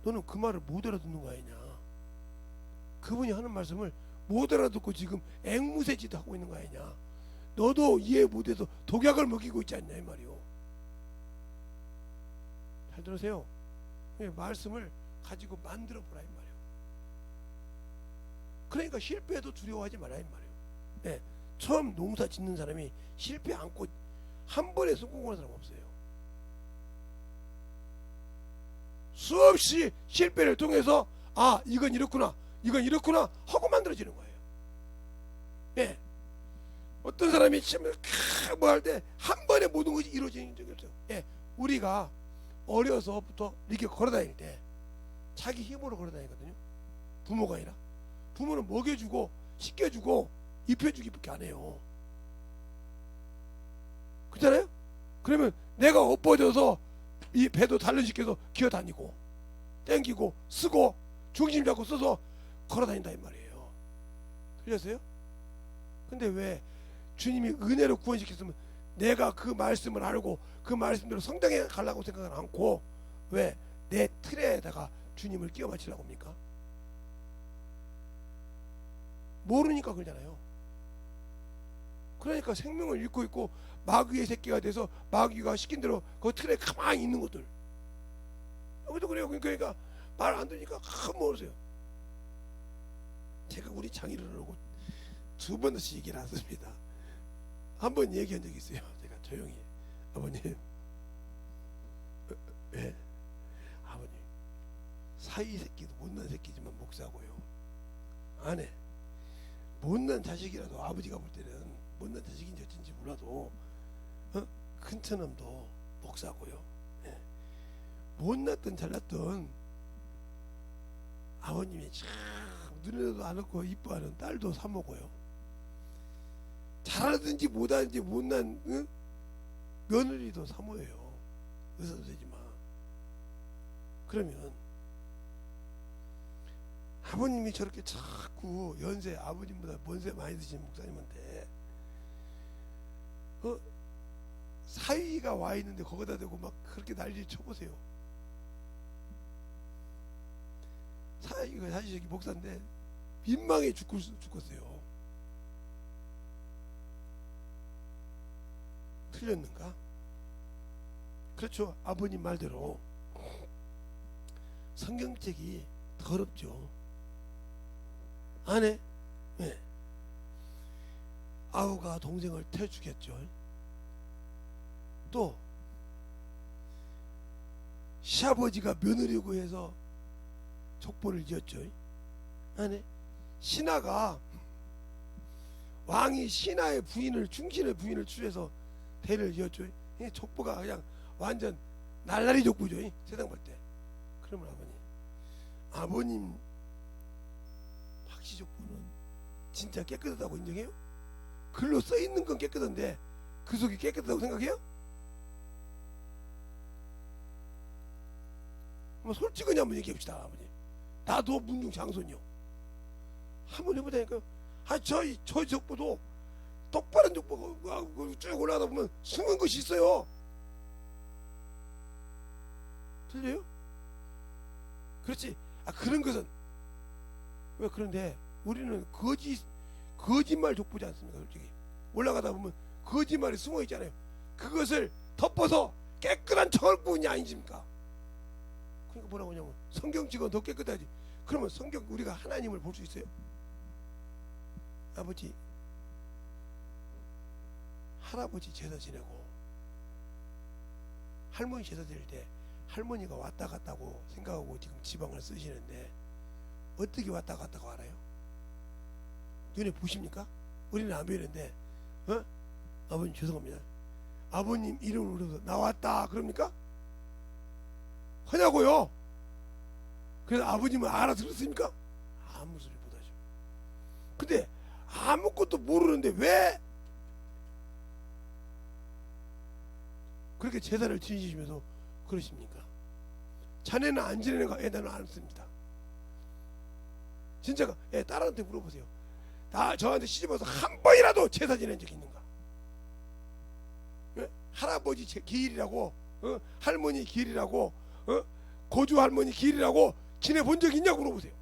너는 그 말을 못 알아듣는 거 아니냐. 그분이 하는 말씀을 못 알아듣고 지금 앵무새짓 하고 있는 거 아니냐. 너도 이해 못해서 독약을 먹이고 있지 않냐 이 말이요. 잘 들으세요. 말씀을 가지고 만들어 보라 이 말이요. 그러니까 실패해도 두려워하지 말라 이 말이요. 네, 처음 농사 짓는 사람이 실패 않고 한 번에 성공하는 사람 없어요. 수없이 실패를 통해서 아 이건 이렇구나 이건 이렇구나 하고 만들어지는 거예요. 예. 어떤 사람이 뭐 할 때 한 번에 모든 것이 이루어지는 적이 없어요. 예. 우리가 어려서부터 이렇게 걸어다닐 때 자기 힘으로 걸어다니거든요. 부모가 아니라. 부모는 먹여주고 씻겨주고 입혀주기밖에 안 해요. 그렇잖아요? 그러면 내가 엎어져서 이 배도 단련시켜서 기어다니고 땡기고 쓰고 중심 잡고 써서 걸어다닌다 이 말이에요. 틀렸어요? 근데 왜 주님이 은혜로 구원시켰으면 내가 그 말씀을 알고 그 말씀대로 성당에 가려고 생각은 않고 왜 내 틀에다가 주님을 끼워 맞추려고 합니까? 모르니까 그러잖아요. 그러니까 생명을 잃고 있고 마귀의 새끼가 돼서 마귀가 시킨 대로 그 틀에 가만히 있는 것들. 여기도 그래요. 그러니까 말 안 들으니까 가만 모르세요. 제가 우리 장인을 하고 두 번씩 얘기를 했습니다. 한 번 얘기한 적이 있어요. 제가 조용히 아버님 왜 아버님 사이 새끼도 못난 새끼지만 목사고요. 아내 못난 자식이라도 아버지가 볼 때는 못난 자식인지 어쩐지 몰라도 큰 놈도 목사고요. 예. 못났든 잘났든 아버님이 참 눈에도 안 넣고 이뻐하는 딸도 사먹어요. 잘하든지 못하든지 못난 며느리도 사모예요. 의사도 되지만. 그러면 아버님이 저렇게 자꾸 연세 아버님보다 먼세 많이 드신 목사님한테 사위가 와 있는데 거기다 대고 막 그렇게 난리를 쳐보세요. 사위가 사실 저기 목사인데 민망해 죽겠어요. 틀렸는가? 그렇죠. 아버님 말대로 성경책이 더럽죠. 아내 네. 아우가 동생을 태워 죽였죠. 또 시아버지가 며느리고 해서 족보를 지었죠. 아내 신하가 왕이 신하의 부인을 충신의 부인을 취해서 대를 지었죠. 족보가 그냥 완전 날라리 족보죠. 세상 볼 때. 그러면 아버님 박씨 족보는 진짜 깨끗하다고 인정해요? 글로 써 있는 건 깨끗한데 그 속이 깨끗하다고 생각해요? 한번 솔직하게 한번 얘기합시다. 아버님 나도 문중 장손이요. 한번 해보자니까요. 저 족보도 똑바른 족보가 쭉 올라가다 보면 숨은 것이 있어요. 틀려요? 그렇지. 그런 것은 왜 그런데 우리는 거짓말 족보지 않습니까? 솔직히 올라가다 보면 거짓말이 숨어 있잖아요. 그것을 덮어서 깨끗한 척할 뿐이 아니십니까? 그러니까 뭐라고 하냐면 성경책은 더 깨끗하지. 그러면 성경 우리가 하나님을 볼 수 있어요? 아버지 할아버지 제사 지내고 할머니 제사 드릴 때 할머니가 왔다 갔다고 생각하고 지금 지방을 쓰시는데 어떻게 왔다 갔다고 알아요? 눈에 보십니까? 우리는 안 보이는데 아버님 죄송합니다. 아버님 이름을 불러서 나왔다 그럽니까? 하냐고요. 그래서 아버님은 알아들었습니까? 아무 소리 못하죠. 근데 아무것도 모르는데 왜 그렇게 제사를 지내시면서 그러십니까? 자네는 안 지내는가? 나는 안 씁니다. 진짜가. 예, 딸한테 물어보세요. 다 저한테 시집와서 한 번이라도 제사 지낸 적이 있는가? 예? 할아버지 기일이라고, 할머니 기일이라고, 고주 할머니 기일이라고 지내본 적 있냐고 물어보세요.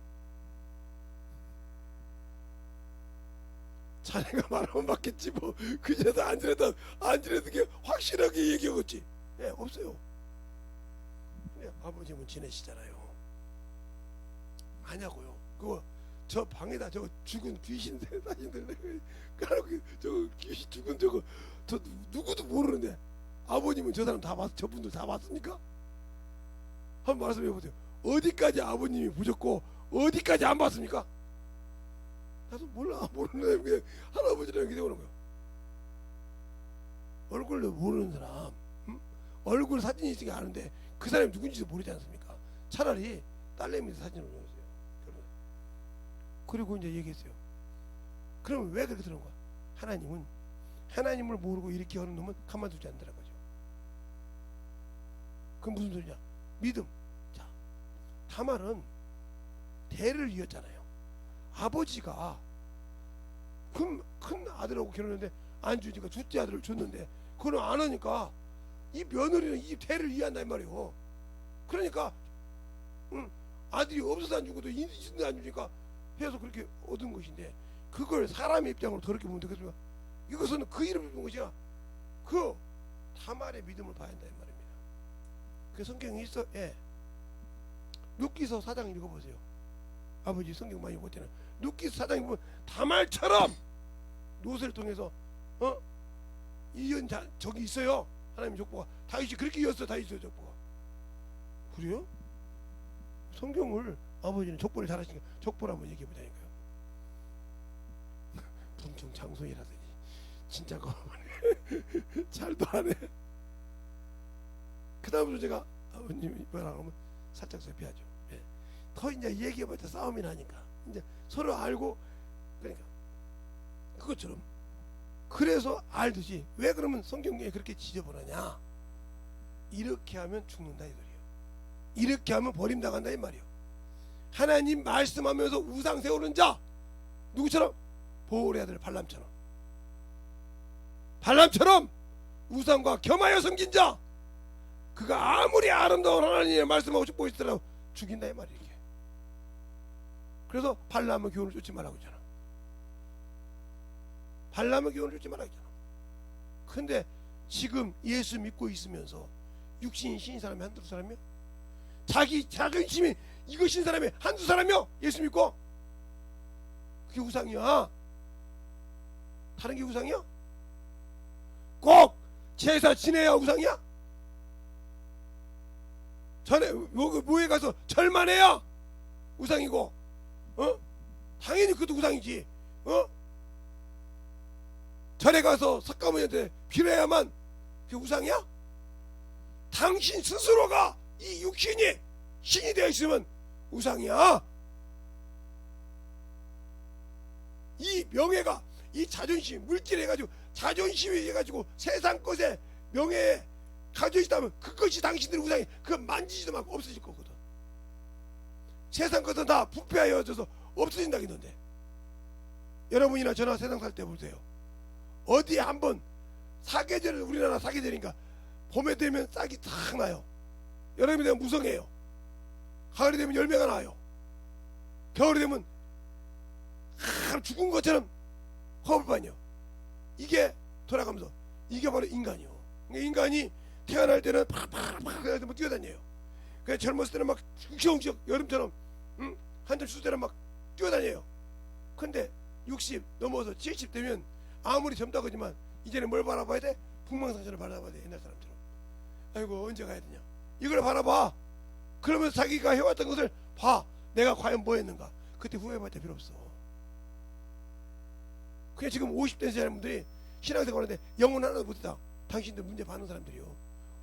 자네가 말하면 맞겠지 뭐. 그제도 안 지내도 게 확실하게 얘기하겠지. 예, 없어요. 예, 아버님은 지내시잖아요. 아냐고요. 그거 저 방에다 저 죽은 귀신 사진들 까놓고 저 귀신 죽은 저 누구도 모르는데 아버님은 저 사람 다 봤, 저분들 다 봤습니까? 한번 말씀해 보세요. 어디까지 아버님이 보셨고 어디까지 안 봤습니까? 나도 몰라. 모르는 그냥 할아버지랑 이렇게 되는 거야. 얼굴도 모르는 사람, 얼굴 사진이 있으니까 아는데 그 사람이 누군지도 모르지 않습니까? 차라리 딸내미 사진을 올려주세요. 그리고 이제 얘기했어요. 그러면 왜 그렇게 되는 거야? 하나님을 모르고 이렇게 하는 놈은 가만두지 않더라 거죠. 그건 무슨 소리냐? 믿음. 자, 다말은 대를 이었잖아요. 아버지가 큰 아들하고 결혼했는데 안 주니까 둘째 아들을 줬는데 그걸 안 하니까 이 며느리는 이 대를 이해한단 말이에요. 그러니까 아들이 없어서 안 주고도 있는데 안 주니까 해서 그렇게 얻은 것인데 그걸 사람의 입장으로 더럽게 보면 되겠습니까? 이것은 그 이름을 본 것이야. 그 다말의 믿음을 봐야 한다 이 말입니다. 그 성경에 있어. 예. 룻기서 4장 읽어보세요. 아버지 성경 많이 못 때는 룻기서 4장 보면 다말처럼 롯을 통해서 이연 적이 있어요. 하나님의 족보가 다윗이 그렇게 이었어. 다윗의 족보가. 그래요? 성경을 아버지는 족보를 잘 하시니까 족보를 한번 얘기해 보자니까요. 분충 장소이라더니 진짜 거만해. 잘도 안 해. 그 다음으로 제가 아버님이 뭐라고 하면 살짝 섭피하죠. 예. 더 이제 얘기해봤자 싸움이 나니까 이제 서로 알고 그러니까 그것처럼 그래서 알듯이 왜 그러면 성경에 그렇게 지저분하냐? 이렇게 하면 죽는다 이 소리예요. 이렇게 하면 버림당한다 이 말이에요. 하나님 말씀하면서 우상 세우는 자 누구처럼? 보울의 아들 발람처럼 우상과 겸하여 섬긴 자 그가 아무리 아름다운 하나님의 말씀하고 싶고 있더라도 죽인다 이 말이에요. 그래서 발람의 교훈을 쫓지 말라고 했잖아. 발람의 교훈을 쫓지 말라고 했잖아. 근데 지금 예수 믿고 있으면서 육신이 신인 사람이 한두 사람이요? 자기 자존심이 이것인 사람이 한두 사람이요? 예수 믿고? 그게 우상이야. 다른 게 우상이야? 꼭 제사 지내야 우상이야? 전에 묘에 가서 절만 해야 우상이고, 당연히 그것도 우상이지. 절에 가서 석가모니한테 빌어야만 그게 우상이야? 당신 스스로가 이 육신이 신이 되어 있으면 우상이야. 이 명예가 이 자존심 물질 해가지고 자존심이 해가지고 세상 것에 명예에 가져 있다면 그것이 당신들의 우상이 그거 만지지도 말고 없어질 거거든. 세상 것은 다 부패하여져서 없어진다 했는데 여러분이나 저나 세상 살 때 보세요. 어디 한번 사계절 우리나라 사계절이니까 봄에 되면 싹이 탁 나요. 여름이 되면 무성해요. 가을이 되면 열매가 나요. 겨울이 되면 죽은 것처럼 허물판이요. 이게 돌아가면서 이게 바로 인간이요. 인간이 태어날 때는 팍팍팍 해서 뛰어다녀요. 그냥 젊었을 때는 막 욱시욱시 여름처럼 한참 추울 때는 막 뛰어다녀요. 근데 60 넘어서 70 되면 아무리 젊다고 하지만 이제는 뭘 바라봐야 돼? 풍망상처를 바라봐야 돼. 옛날 사람처럼. 아이고 언제 가야 되냐. 이걸 바라봐. 그러면서 자기가 해왔던 것을 봐. 내가 과연 뭐 했는가. 그때 후회할 때 필요 없어. 그냥 지금 50대 사람들이 신앙생활 하는데 영혼 하나도 못했다. 당신들 문제 받는 사람들이요.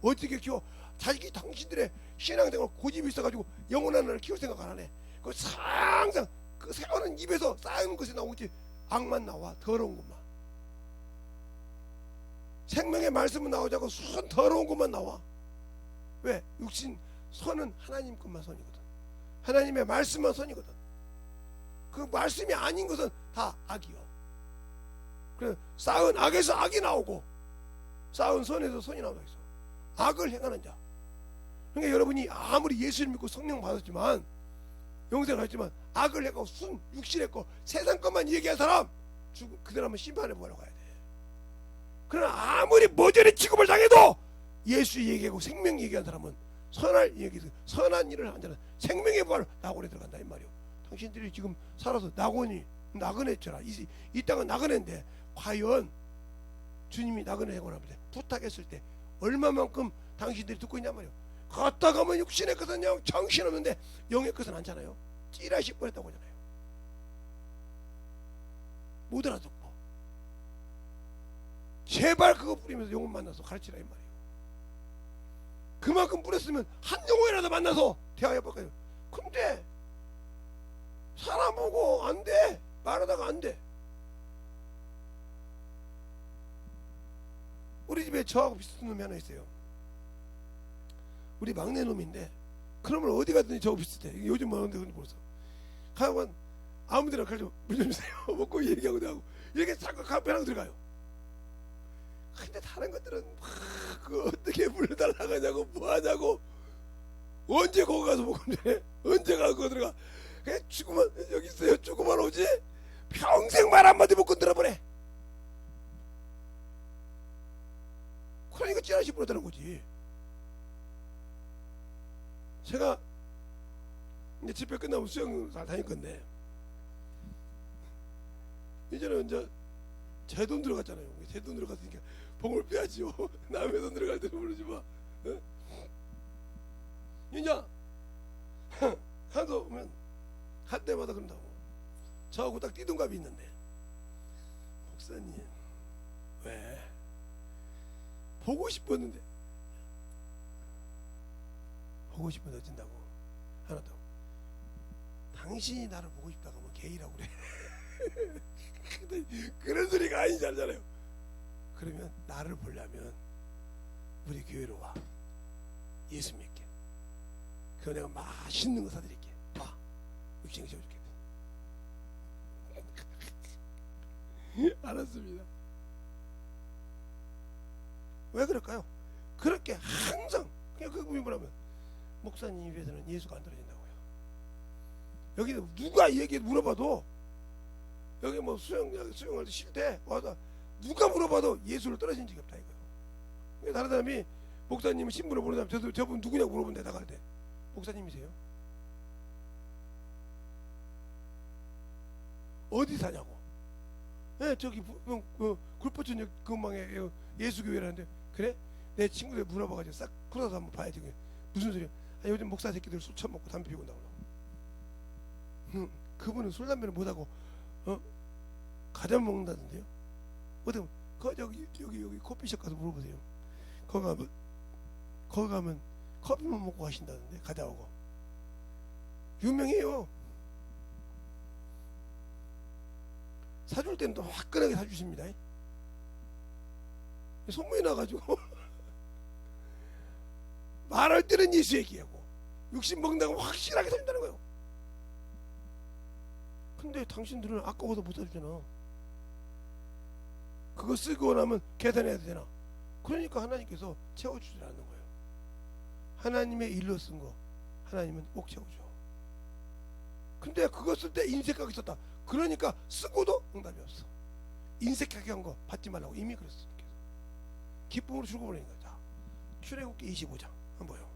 어떻게 키워? 자기 당신들의 신앙생활 고집이 있어가지고 영혼 하나를 키울 생각 안 하네. 그 항상 그 세월은 입에서 쌓이는 것이 나오지 악만 나와. 더러운 것만. 생명의 말씀은 나오자고 순 더러운 것만 나와. 왜? 육신 선은 하나님 것만 선이거든. 하나님의 말씀만 선이거든. 그 말씀이 아닌 것은 다 악이요. 그래 쌓은 악에서 악이 나오고 쌓은 선에서 선이 나오고 있어. 악을 행하는 자. 그러니까 여러분이 아무리 예수를 믿고 성령 받았지만 영생을 했지만 악을 행하고 육신했고 세상 것만 얘기한 사람 그 사람은 심판에 보러 가야 돼. 그러나 아무리 머저리 취급을 당해도 예수 얘기하고 생명 얘기한 사람은 선한 일을 한 자는 생명의 부활 낙원에 들어간다 이 말이요. 당신들이 지금 살아서 나그네처럼 이 땅은 나그네인데 과연 주님이 나그네 행원하는데 부탁했을 때 얼마만큼 당신들이 듣고 있냐 말이요. 걷다 가면 육신의 것은 영 정신없는데 영의 것은 않잖아요. 찌라시 버렸다고 하잖아요. 못 알아듣고 제발 그거 뿌리면서 영혼 만나서 가르치라 이 말이에요. 그만큼 뿌렸으면 한 영혼이라도 만나서 대화해볼까요? 근데 사람 보고 안 돼. 말하다가 안 돼. 우리 집에 저하고 비슷한 놈이 하나 있어요. 우리 막내 놈인데 그러면 어디 가든지 저하고 비슷해. 요즘 뭐 하는데 그런지 모르겠어. 가면 아무 데나 가서 물 좀 주세요. 먹고 얘기하고 나하고 이렇게 자꾸 카페랑 들어가요. 근데 다른 것들은 그 어떻게 불러달라고 하냐고 뭐하냐고 언제 거기 가서 먹으면 돼? 언제 가서 거기 들어가? 그냥 죽으면 여기 있어요. 죽으면 오지? 평생 말 한마디 못 건드려보래. 그러니까 찌라시 부르다는 거지. 제가 이제 집회 끝나면 수영을 다닐 건데 이제는 이제 제 돈 들어갔잖아요. 제 돈 들어갔으니까 봉을 빼야지요. 남의 돈 들어갈 때는 모르지 마. 이제 한도 오면 할 때마다 그런다고. 저하고 딱 띠동갑이 있는데 목사님 왜 보고 싶었는데 보고 싶은데 어쩐다고. 하나 더 당신이 나를 보고 싶다고 하면 게이라고 그래. 그런 소리가 아니지 않잖아요. 그러면 나를 보려면 우리 교회로 와. 예수 믿게. 그거 내가 맛있는 거 사드릴게. 와. 육신을 채워줄게. 알았습니다. 왜 그럴까요? 그렇게 항상 그냥 그 부분을 하면 목사님 입에서는 예수가 안 떨어진다고요. 여기 누가 이 얘기 물어봐도 여기 뭐 수영할 때 쉴 때 와서 누가 물어봐도 예수를 떨어진 적이 없다 이거요. 다른 사람이 목사님 신분을 모르는 사람 저분 누구냐고 물어본데 나갈 때 목사님이세요? 어디 사냐고. 네, 저기 굴포천 근방에 예수교회라는데 그래? 내 친구들 물어봐가지고 싹 풀어서 한번 봐야지. 무슨 소리야? 요즘 목사 새끼들 술 처먹고 담배 피고 나오려고. 그분은 술 담배를 못하고 가자 먹는다던데요. 어디 여기 커피숍 가서 물어보세요. 거기 가면 커피만 먹고 가신다던데 가자오고. 유명해요. 사줄 때는 또 화끈하게 사주십니다. 소문이 나가지고 말할 때는 예수 얘기하고 육신 먹는다고 확실하게 사준다는 거예요. 근데 당신들은 아까워서 못 사주잖아. 그거 쓰고 나면 계산해야 되잖아. 그러니까 하나님께서 채워주지 않는 거예요. 하나님의 일로 쓴 거 하나님은 꼭 채워줘. 근데 그거 쓸 때 인색하게 썼다. 그러니까 쓰고도 응답이 없어. 인색하게 한 거 받지 말라고 이미 그랬어. 기쁨으로 죽어버리니까. 자, 출애굽기 25장 한번 봐요.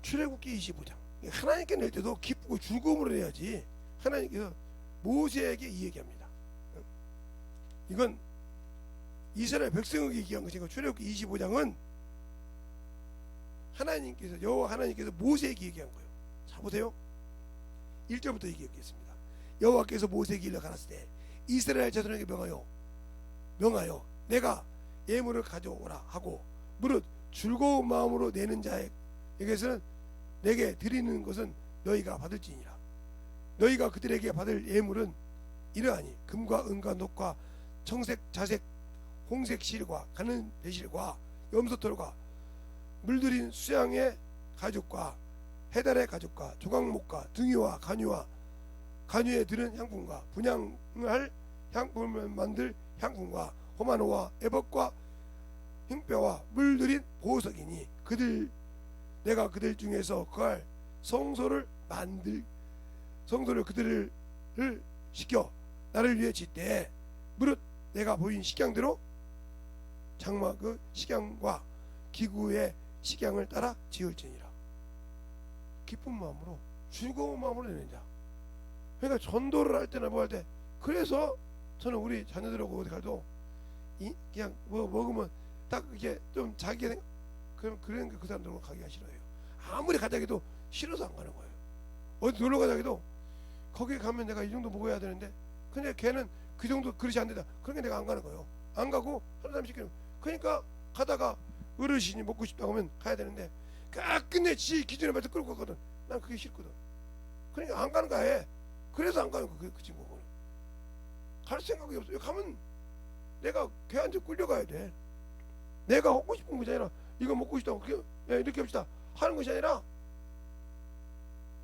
출애굽기 25장. 하나님께 낼 때도 기쁘고 즐거움으로 내야지. 하나님께서 모세에게 이 얘기합니다. 이건 이스라엘 백성에게 얘기한 것이고 출애굽기 25장은 하나님께서 여호와 하나님께서 모세에게 얘기한 거예요. 자 보세요. 1절부터 얘기하겠습니다. 여호와께서 모세에게 일러 가라사대 때 이스라엘 자손에게 명하여 내가 예물을 가져오라 하고 무릇 즐거운 마음으로 내는 자에게서는 내게 드리는 것은 너희가 받을지니라. 너희가 그들에게 받을 예물은 이러하니 금과 은과 녹과 청색 자색 홍색 실과 가는 배실과 염소털과 물들인 수양의 가죽과 해달의 가죽과 조각목과 등이와 간유와 간유에 드는 향품과 분향할 향품을 만들 향품과 호마노와 애법과 흰뼈와 물들인 보석이니 내가 그들 중에서 거할 성소를 그들을 시켜 나를 위해 짓되 무릇 내가 보인 식양대로 장막 그 식양과 기구의 식양을 따라 지을지니라. 기쁜 마음으로 즐거운 마음으로 내는 자. 그러니까 전도를 할 때나 뭐 할 때, 그래서 저는 우리 자녀들하고 어디 가도 그냥 뭐 먹으면 딱 이게 좀 자기가 그런 그 사람들은 가기가 싫어요. 아무리 가자기도 싫어서 안 가는 거예요. 어디 놀러 가자기도 거기 가면 내가 이 정도 먹어야 되는데 근데 걔는 그 정도 그릇이 안 된다. 그러니까 내가 안 가는 거예요. 안 가고 한 사람 시키는. 그러니까 가다가 어르신이 먹고 싶다고 하면 가야 되는데 끝내 지 기준에 맞춰 끌고 가거든. 난 그게 싫거든. 그러니까 안 가는 거야 해. 그래서 안 가는 거 그 친구는. 갈 생각이 없어요. 가면 내가 걔한테 끌려가야 돼. 내가 하고 싶은 것이 아니라 이거 먹고 싶다고 이렇게 합시다 하는 것이 아니라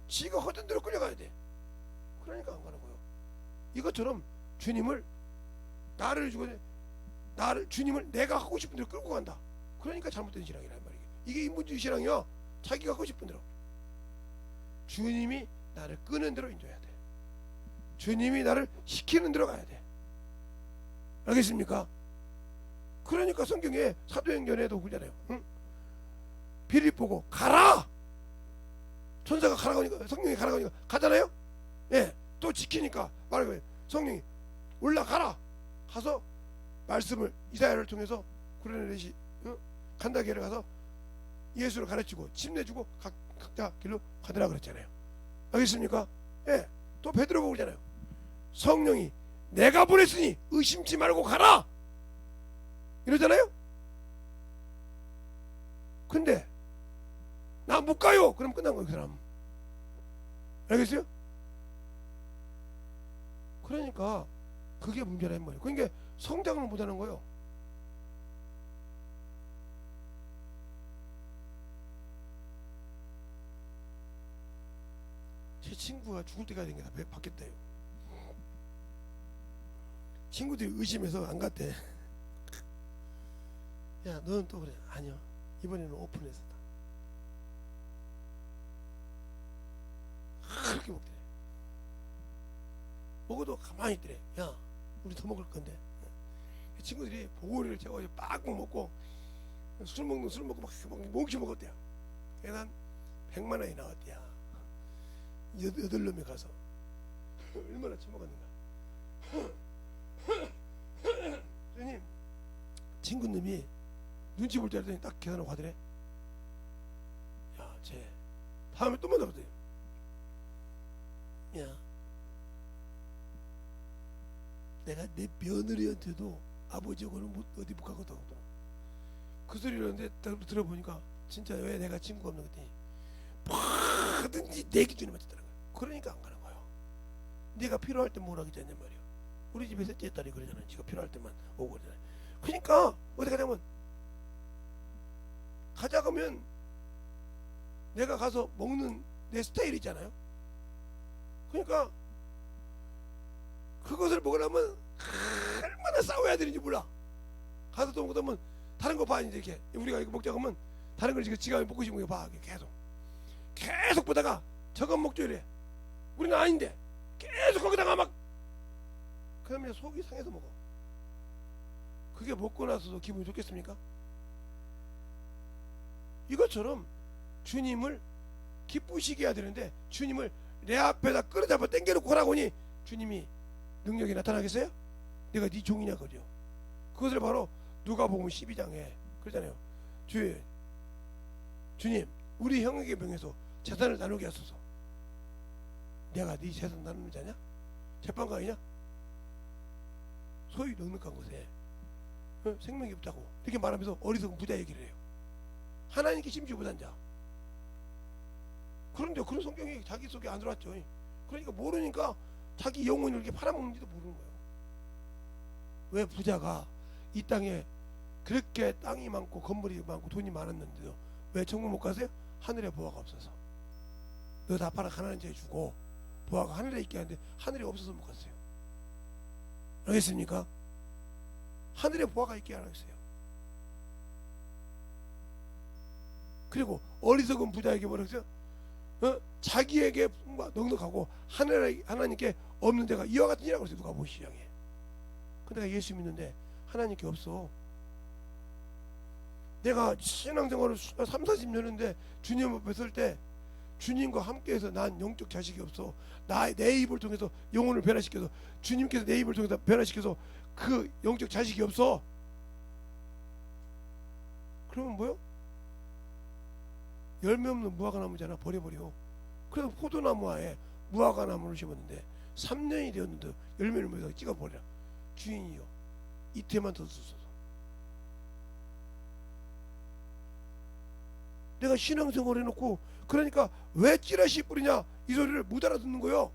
지가 하던 대로 끌려가야 돼. 그러니까 안 가는 거예요. 이것처럼 주님을 주님을 내가 하고 싶은 대로 끌고 간다. 그러니까 잘못된 신앙이란 말이에요. 이게 인본주의 신앙이야. 자기가 하고 싶은 대로. 주님이 나를 끄는 대로 인도해야 돼. 주님이 나를 시키는 대로 가야 돼. 알겠습니까? 그러니까 성경에 사도행전에도 그러잖아요. 응? 빌립 보고 가라. 천사가 가라고 하니까 성령이 가라고 하니까 가잖아요. 예, 또 지키니까 말하는 거예요. 성령이 올라가라. 가서 말씀을 이사야를 통해서 구레네시 칸다게를 가서 예수를 가르치고 집 내주고 각자 길로 가더라 그랬잖아요. 알겠습니까? 예, 또 베드로 보고 그러잖아요. 성령이 내가 보냈으니 의심치 말고 가라 이러잖아요. 근데 나 못 가요. 그럼 끝난 거예요. 그 사람. 알겠어요? 그러니까 그게 문제란 말이에요. 그러니까 성장을 못하는 거예요. 제 친구가 죽을 때까지 다 받겠대요. 친구들이 의심해서 안 갔대. 야, 너는 또 그래. 아니요, 이번에는 오픈해서다. 그렇게 먹더래. 먹어도 가만히 있더래. 야, 우리 더 먹을 건데. 친구들이 보고리를 제가 어제 빡 먹고 술 먹고 막 몽키 먹었대요. 그래서 한 100만 원이 나왔대요. 8놈이 가서 얼마나 처먹었는가. 선생님, 친구님이 눈치 볼 때 알았더니 딱 계산하고 하더래. 야, 쟤 다음에 또 만나보세요. 야, 내가 내 며느리한테도 아버지하고는 어디 못 가거든. 그 소리를 하는데 들어보니까 진짜 왜 내가 친구가 없는 거지? 뭐든지 내 기준에 맞췄더라고요. 그러니까 안 가는 거예요. 네가 필요할 때 뭘 하겠지 않냔 말이에요. 우리 집에 셋째 딸이 그러잖아요. 지가 필요할 때만 오고 그러잖아요. 그러니까 어디 가자면 가자 그러면 내가 가서 먹는 내 스타일 있잖아요. 그러니까 그것을 먹으려면 얼마나 싸워야 되는지 몰라. 가서 또 먹으면 다른 거 봐. 이제 이렇게 우리가 이거 먹자 그러면 다른 걸 지가 먹고 싶은 거 봐. 계속 보다가 저건 먹죠 이래. 우리는 아닌데 계속 거기다가 막 그러면 속이 상해서 먹어. 그게 먹고 나서도 기분이 좋겠습니까? 이것처럼 주님을 기쁘시게 해야 되는데 주님을 내 앞에다 끌어잡아 당겨놓고 하라고 하니 주님이 능력이 나타나겠어요? 내가 네 종이냐 그죠? 그것을 바로 누가복음 12장에 그러잖아요. 주님 우리 형에게 명해서 재산을 나누게 하소서. 내가 네 재산 나누는 자냐? 재판관이냐? 소위 넉넉한 곳에 생명이 없다고 이렇게 말하면서 어리석은 부자 얘기를 해요. 하나님께 심지어 못한 자. 그런데 그런 성경이 자기 속에 안 들어왔죠. 그러니까 모르니까 자기 영혼을 이렇게 팔아먹는지도 모르는 거예요. 왜 부자가 이 땅에 그렇게 땅이 많고 건물이 많고 돈이 많았는데도 왜 천국 못 가세요? 하늘에 보화가 없어서. 너 다 팔아 가난한 자에 주고 부하가 하늘에 있게 하는데 하늘이 없어서 못 갔어요. 알겠습니까? 하늘에 부하가 있게 하라고 했어요. 그리고 어리석은 부자에게 뭐라 했어요? 자기에게 넉넉하고 하나님께 없는 데가 이와 같은 이라고 했어요. 누가복음 12장에. 근데 내가 예수 믿는데 하나님께 없어. 내가 신앙생활을 30-40년 했는데 주님 앞에 설 때 주님과 함께해서 난 영적 자식이 없어. 내 입을 통해서 영혼을 변화시켜서 주님께서 내 입을 통해서 변화시켜서 그 영적 자식이 없어. 그러면 뭐요? 열매 없는 무화과 나무잖아. 버려버려. 그래서 포도나무에 무화과 나무를 심었는데 3년이 되었는데 열매를 맺어 찍어버려라. 주인이요, 이태만 더 주소서. 내가 신앙생활 해놓고 그러니까 왜 찌라시 뿌리냐 이 소리를 못 알아듣는 거요.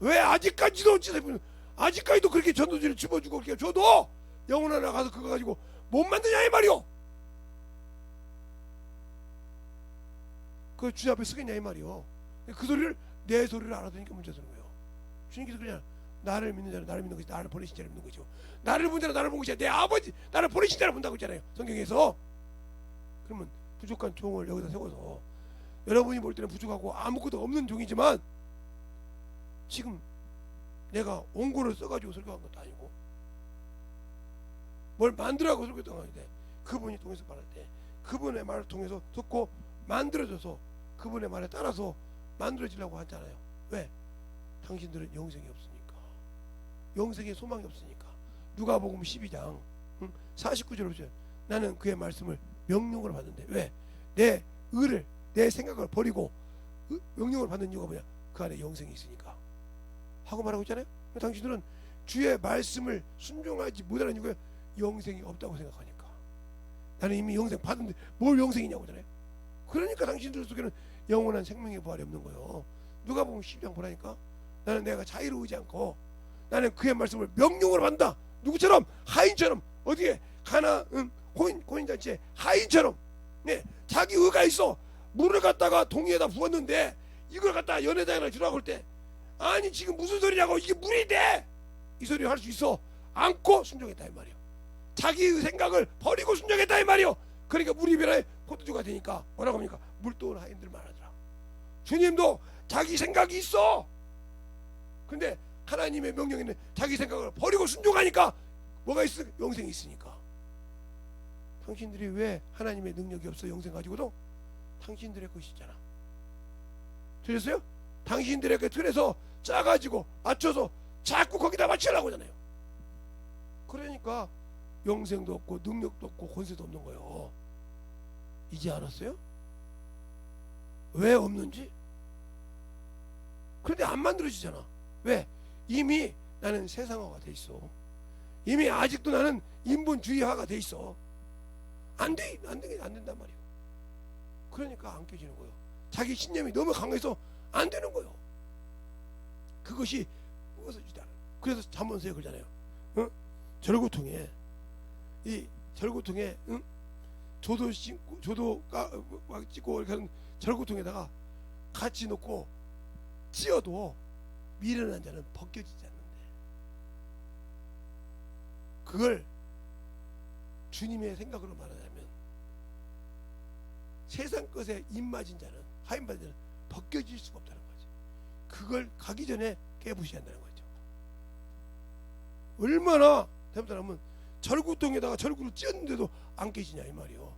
왜 아직까지도 아직까지도 그렇게 전도지를 집어주고 그렇게 줘도 영혼 하나 가서 그거 가지고 못 만드냐 이 말이요. 그 주님 앞에 쓰겠냐 이 말이요. 그 소리를 내 소리를 알아듣으니까 문제 되는 거예요. 주님께서 그냥 나를 믿는 자는 나를 믿는 것이 나를 보내신 자를 믿는 거죠. 나를 본 자는 나를 본 것이 내 아버지 나를 보내신 자를 본다고 했잖아요. 성경에서. 그러면 부족한 종을 여기다 세워서 여러분이 볼 때는 부족하고 아무것도 없는 종이지만 지금 내가 원고를 써가지고 설교한 것도 아니고 뭘 만들어가고 설교했던 거 아닌데 그분이 통해서 말할 때 그분의 말을 통해서 듣고 만들어져서 그분의 말에 따라서 만들어지려고 하잖아요. 왜? 당신들은 영생이 없으니까. 영생의 소망이 없으니까. 누가복음 12장 49절에 보세요. 나는 그의 말씀을 명령으로 받는데 왜? 내 의를 내 생각을 버리고 명령을 받는 이유가 뭐냐? 그 안에 영생이 있으니까 하고 말하고 있잖아요. 당신들은 주의 말씀을 순종하지 못하는 이유가 영생이 없다고 생각하니까. 나는 이미 영생 받은데 뭘 영생이냐고 하잖아요. 그러니까 당신들 속에는 영원한 생명의 부활이 없는 거예요. 누가복음 12장 보라니까. 나는 내가 자유로 의지 않고 나는 그의 말씀을 명령으로 받는다. 누구처럼? 하인처럼. 어디에? 가나 고인잔치에 하인처럼. 네, 자기 의가 있어. 물을 갖다가 동이에다 부었는데 이걸 갖다가 연회장에 주라고 할 때 아니 지금 무슨 소리냐고 이게 물인데 이 소리를 할 수 있어. 않고 순종했다 이 말이요. 자기의 생각을 버리고 순종했다 이 말이요. 그러니까 물이 변화해 포도주가 되니까 뭐라고 합니까? 물도는 하인들 말하더라. 주님도 자기 생각이 있어. 근데 하나님의 명령에는 자기 생각을 버리고 순종하니까 뭐가 있어? 영생이 있으니까. 당신들이 왜 하나님의 능력이 없어? 영생 가지고도 당신들의 것이잖아. 들렸어요? 당신들의 그 틀에서 짜가지고 맞춰서 자꾸 거기다 맞추려고 하잖아요. 그러니까 영생도 없고 능력도 없고 권세도 없는 거예요. 이제 알았어요? 왜 없는지? 그런데 안 만들어지잖아. 왜? 이미 나는 세상화가 돼 있어. 이미 아직도 나는 인본주의화가 돼 있어. 안 된단 말이에요. 그러니까 안 깨지는 거예요. 자기 신념이 너무 강해서 안 되는 거예요. 그것이 부서지지 않아요. 그래서 잠언서에 그러잖아요. 절구통에 이 절구통에 조도 막 찍고 이렇게 하는 절구통에다가 같이 놓고 찧어도 미련한 자는 벗겨지지 않는데 그걸 주님의 생각으로 말하자면 세상 것에 입맞은 자는 하인받은 자는 벗겨질 수가 없다는 거죠. 그걸 가기 전에 깨부셔야 한다는 거죠. 얼마나 잘못하면 절구통에다가 절구를 찧었는데도 안 깨지냐 이 말이요.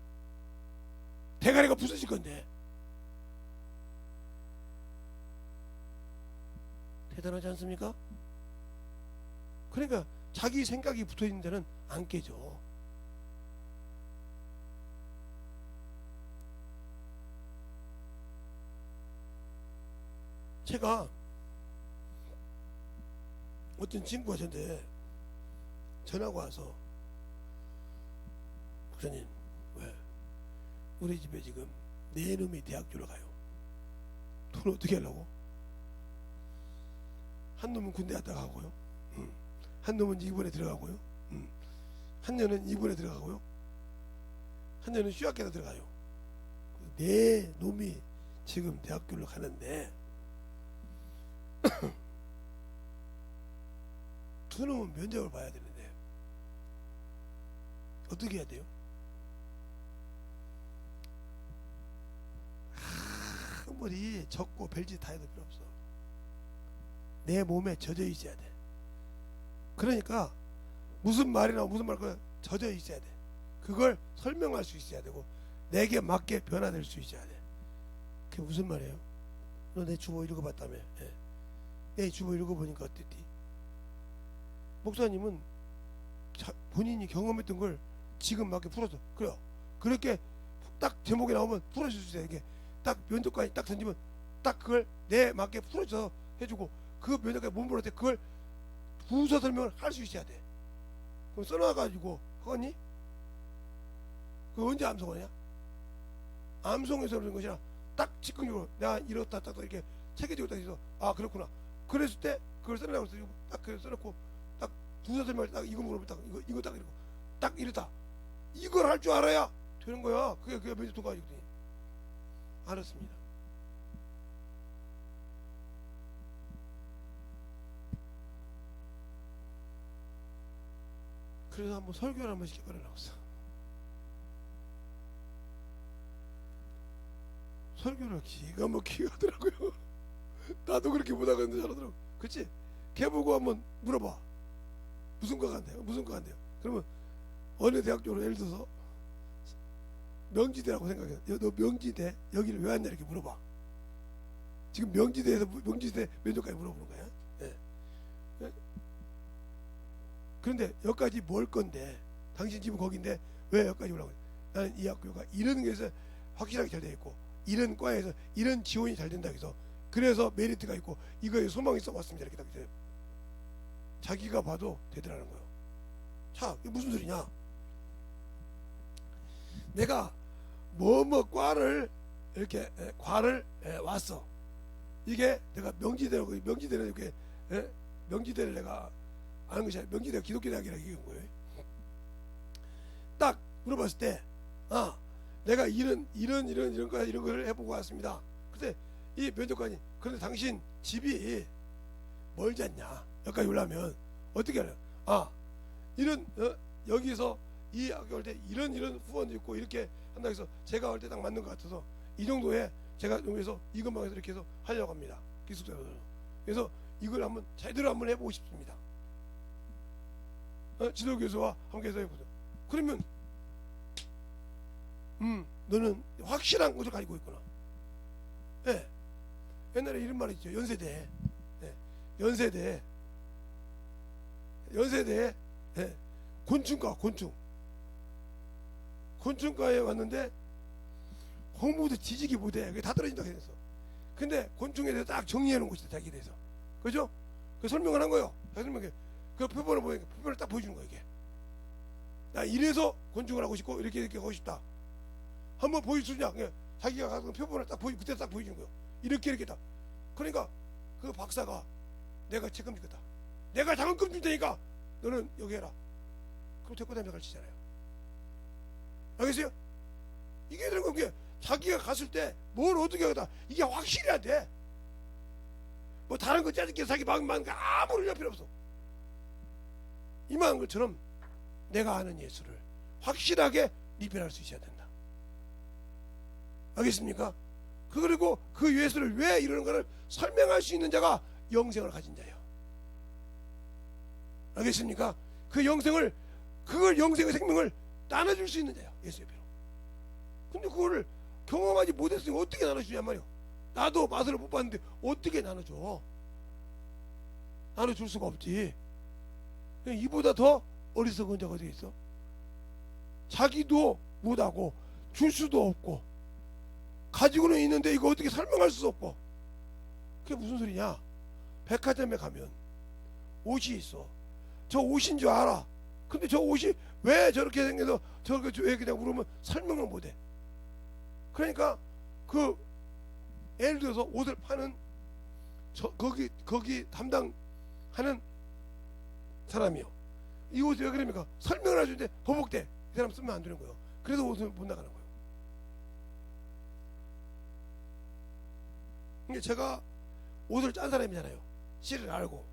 대가리가 부서질 건데. 대단하지 않습니까? 그러니까 자기 생각이 붙어있는 데는 안 깨져. 제가 어떤 친구가 저한테 전화가 와서 목사님 왜 우리 집에 지금 네 놈이 대학 들어가요. 돈 어떻게 하려고? 한 놈은 군대 갔다 가고요. 한 놈은 이번에 들어가고요. 한 년은 이번에 들어가고요. 한 년은 휴학계다 들어가요. 네 놈이 지금 대학교를 가는데 두 놈은 면접을 봐야 되는데 어떻게 해야 돼요? 아무리 적고 별짓 다 해도 필요 없어. 내 몸에 젖어 있어야 돼. 그러니까 무슨 말이나 무슨 말이나 젖어 있어야 돼. 그걸 설명할 수 있어야 되고 내게 맞게 변화될 수 있어야 돼. 그게 무슨 말이에요? 너 내 주보 읽어봤다며. 예. 내 주보 읽어보니까 어땠디? 목사님은 본인이 경험했던 걸 지금 맞게 풀어서 그래요. 그렇게 딱 제목이 나오면 풀어줄 수 있어요. 이게 딱 면접관이 딱 던지면 딱 그걸 내 맞게 풀어줘서 해주고 그 면접관이 못 물을 때 그걸 부서 설명을 할 수 있어야 돼. 그럼 써놔가지고 하겠니? 그 언제 암송하냐? 암송에서 그런 것이나 딱 즉흥적으로 내가 이렇다 딱 이렇게 체계적으로 딱 해서 아 그렇구나. 그랬을 때 그걸 써내라고 해서 딱 그걸 써놓고 딱 부서 설명을 딱 이거 물어보면 딱 이거 딱 이러고 딱 이렇다. 이걸 할 줄 알아야 되는 거야. 그게 면접 통과하거든요. 알았습니다. 그래서 한번 설교를 한번 시켜보려고 했어. 설교를 기가 막히게 하더라고요. 나도 그렇게 못하겠는데 잘하더라고. 그치? 걔 보고 한번 물어봐. 무슨 과 간대요? 무슨 과 간대요? 그러면 어느 대학교로 예를 들어서 명지대라고 생각해. 너 명지대 여기를 왜 왔냐 이렇게 물어봐. 지금 명지대에서 명지대 면접까지 물어보는 거야. 예. 예? 그런데 여기까지 뭘 건데 당신 집은 거긴데 왜 여기까지 오라고 해? 나는 이 학교가 이런 게서 확실하게 잘 돼 있고 이런 과에서 이런 지원이 잘 된다 해서 그래서 메리트가 있고 이거에 소망이 있어 왔습니다 이렇게 딱 이제 자기가 봐도 되더라는 거예요. 자 이게 무슨 소리냐? 내가 뭐뭐 과를 이렇게 과를 왔어. 이게 내가 명지대라고 명지대는 이렇게 명지대를 내가 아는 것이 아니라 명지대가 기독교대학이라고 얘기한 거예요. 딱 물어봤을 때 아 내가 이런 거 이런 걸 해보고 왔습니다. 근데 이 면접관이 그런데 당신 집이 멀지 않냐? 여기까지 오려면 어떻게 하냐? 아 이런 여기서 이 학교 올 때 이런 후원도 있고 이렇게 한다 해서 제가 올 때 딱 맞는 것 같아서 이 정도에 제가 여기서 이것만 해서 이렇게 해서 하려고 합니다. 기숙사로. 그래서 이걸 한번 제대로 한번 해보고 싶습니다. 지도교수와 함께 해서 해보자. 그러면 너는 확실한 것을 가지고 있구나. 예. 옛날에 이런 말이 있죠. 연세대. 예. 연세대. 예. 곤충과에 왔는데 공부도 지지기 못해. 그게 다 떨어진다고 했어. 근데 곤충에 대해서 딱 정리해 놓은 것이다. 자기에 대해서. 그죠? 그 설명을 한 거예요. 설명해. 그 표본을 보니까 표본을 딱 보여주는 거야. 이게. 나 이래서 곤충을 하고 싶고 이렇게 하고 싶다. 한번 보여줄 수 있냐? 자기가 가진 표본을 딱 그때 딱 보여주는 거예요. 이렇게 다. 그러니까 그 박사가 내가 책임질 거다. 내가 장학금 줄 테니까 너는 여기 해라. 그럼 데리고 다니면서 가르치잖아요. 알겠어요? 이게 되는 게 자기가 갔을 때 뭘 어떻게 하겠다. 이게 확실해야 돼. 뭐 다른 거 짜증게 자기 마음만 아무리 할 필요 없어. 이만한 것처럼 내가 아는 예수를 확실하게 리필할 수 있어야 된다. 알겠습니까? 그리고 그 예수를 왜 이러는가를 설명할 수 있는 자가 영생을 가진 자예요. 알겠습니까? 그 영생을 그걸 영생의 생명을 나눠줄 수 있는 자예요. 예수의 피로. 근데 그거를 경험하지 못했으니 어떻게 나눠주냐 말이요. 나도 맛을 못 봤는데 어떻게 나눠줘? 나눠줄 수가 없지. 이보다 더 어리석은 자가 어디 있어? 자기도 못하고 줄 수도 없고 가지고는 있는데 이거 어떻게 설명할 수도 없고. 그게 무슨 소리냐? 백화점에 가면 옷이 있어. 저 옷인 줄 알아. 근데 저 옷이 왜 저렇게 생겨서 저렇게 왜 그냥 물으면 설명을 못해. 그러니까 그 예를 들어서 옷을 파는 거기 담당하는 사람이요. 이 옷이 왜 그럽니까? 설명을 해주는데 버벅대. 이 사람 쓰면 안 되는 거예요. 그래서 옷을 못 나가는 거예요. 그러니까 제가 옷을 짠 사람이잖아요. 실을 알고.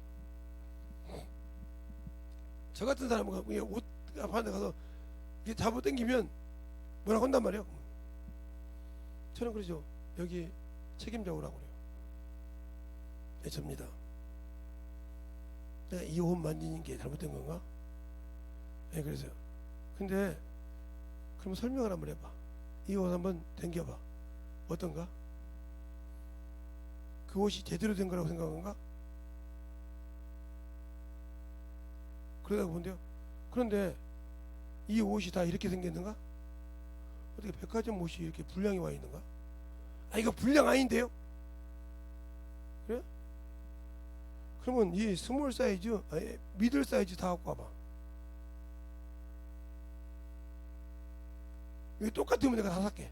저 같은 사람은 그냥 옷 파는 데 가서 이게 잡아당기면 뭐라고 한단 말이에요. 저는 그러죠. 여기 책임져 오라고 그래요. 네, 접니다. 내가 이 옷 만지는 게 잘못된 건가? 네, 그래서요. 근데 그럼 설명을 한번 해봐. 이 옷 한번 당겨봐. 어떤가? 그 옷이 제대로 된 거라고 생각한가? 그러다가 본대요. 그런데 이 옷이 다 이렇게 생겼는가? 어떻게 백화점 옷이 이렇게 분량이 와 있는가? 아, 이거 분량 아닌데요? 그래? 그러면 이 스몰 사이즈, 아니, 미들 사이즈 다 갖고 와봐. 이게 똑같으면 내가 다 살게.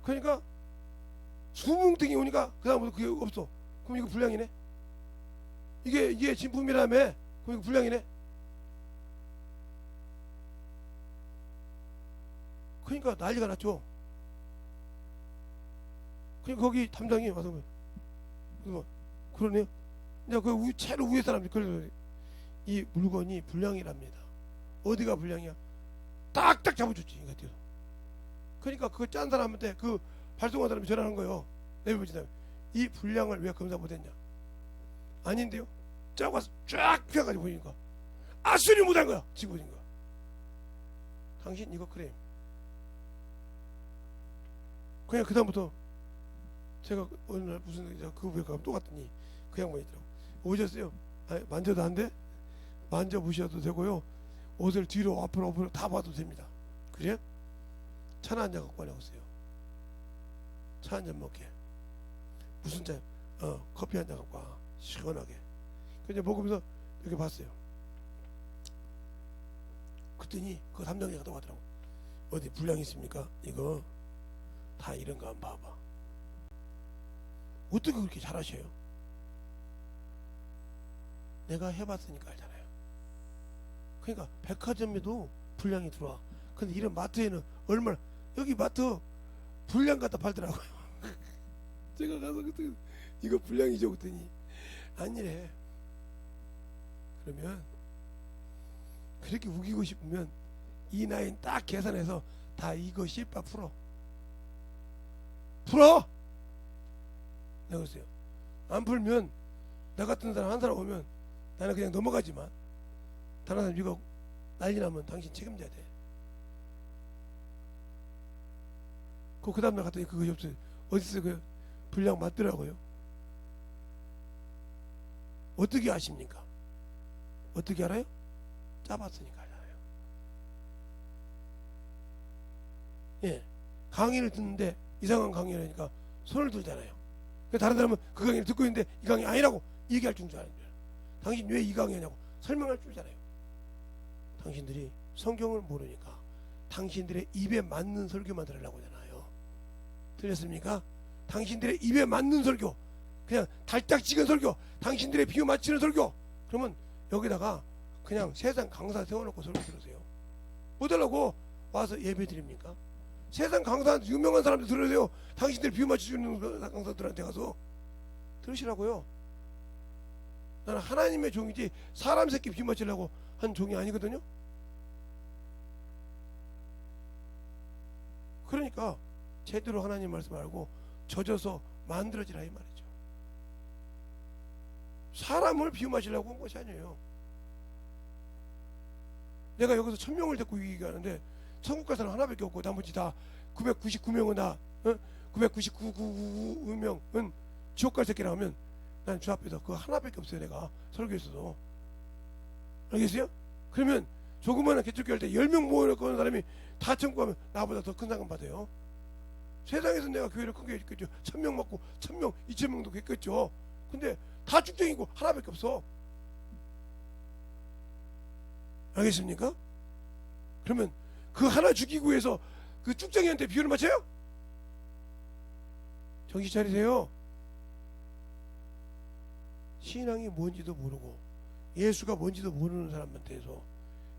그러니까 수뭉탱이 오니까 그 다음부터 그게 없어. 그럼 이거 불량이네. 이게 진품이라며. 그럼 이거 불량이네. 그러니까 난리가 났죠. 그러니까 거기 담당이 와서 뭐 그러네요. 이제 그 채로 위에 사람들이 그래서 이 물건이 불량이랍니다. 어디가 불량이야? 딱딱 잡아줬지 이거 뒤로. 그러니까 그거 짠 사람한테 그 발송한 사람이 전화하는 거예요. 내비보지다. 이 불량을 왜 검사 못했냐? 아닌데요. 짜고 와서 쫙 펴가지고 보니까 아수리 못한 거야. 지금 보니까 당신 이거 그래. 그냥 그 다음부터 제가 어느 날 무슨 그 후배 가면 또 갔더니 그 양반이 있더라고. 오셨어요? 아니, 만져도 안 돼? 만져보셔도 되고요. 옷을 뒤로 앞으로 다 봐도 됩니다. 그래요? 차나 한잔 갖고 와나오세요. 차 한잔 먹게. 무슨 차? 커피 한잔 갖고 와. 시원하게. 그냥 먹으면서 이렇게 봤어요. 그랬더니 그 담당자가 또 하더라고. 어디 불량 있습니까? 이거 다 이런 거 한번 봐봐. 어떻게 그렇게 잘하셔요? 내가 해봤으니까 알잖아요. 그러니까 백화점에도 불량이 들어와. 근데 이런 마트에는 얼마나, 여기 마트 불량 갖다 팔더라고요. 제가 가서 그때 이거 불량이죠 그랬더니 아니래. 그러면 그렇게 우기고 싶으면 이 나이는 딱 계산해서 다 이거 실바 풀어. 내가 그랬어요. 안 풀면 나 같은 사람 한 사람 오면 나는 그냥 넘어가지만 다른 사람 이거 난리 나면 당신 책임져야 돼. 그 다음날 갔더니 그거 없어요. 어디서 그 분량 맞더라고요. 어떻게 아십니까? 어떻게 알아요? 짜봤으니까 알잖아요. 예, 강의를 듣는데 이상한 강의를 하니까 손을 들잖아요. 다른 사람은 그 강의를 듣고 있는데 이 강의 아니라고 얘기할 줄 아는 거예요. 당신 왜 이 강의 하냐고 설명할 줄잖아요. 당신들이 성경을 모르니까 당신들의 입에 맞는 설교만 들으려고 하잖아요. 들렸습니까? 당신들의 입에 맞는 설교, 그냥 달짝지근 설교, 당신들의 비유 맞추는 설교. 그러면 여기다가 그냥 세상 강사 세워놓고 설교 들으세요. 뭐 달라고 와서 예배 드립니까? 세상 강사 유명한 사람들 들으세요. 당신들 비유 맞춰주는 강사들한테 가서 들으시라고요. 나는 하나님의 종이지 사람 새끼 비유 맞추려고 한 종이 아니거든요. 그러니까 제대로 하나님 말씀 알고 젖어서 만들어지라 이 말이죠. 사람을 비유 맞추려고 한 것이 아니에요. 내가 여기서 1000명을 데리고 얘기하는데 천국 갈 사람 하나밖에 없고 나머지 다 999명은 다 999명은 지옥 갈 새끼라 하면 난 주 앞에서 그거 하나밖에 없어요. 내가 설교에서도. 알겠어요? 그러면 조그마한 개척교회 할 때 10명 모여놓고 사람이 다 천국 가면 나보다 더 큰 상금 받아요. 세상에서 내가 교회를 크게 했겠죠. 1000명 맞고 1000명 2000명도 했겠죠. 근데 다 축쟁이고 하나밖에 없어. 알겠습니까? 그러면 그 하나 죽이기 위해서 그 쭉정이한테 비유를 맞춰요? 정신 차리세요. 신앙이 뭔지도 모르고 예수가 뭔지도 모르는 사람한테서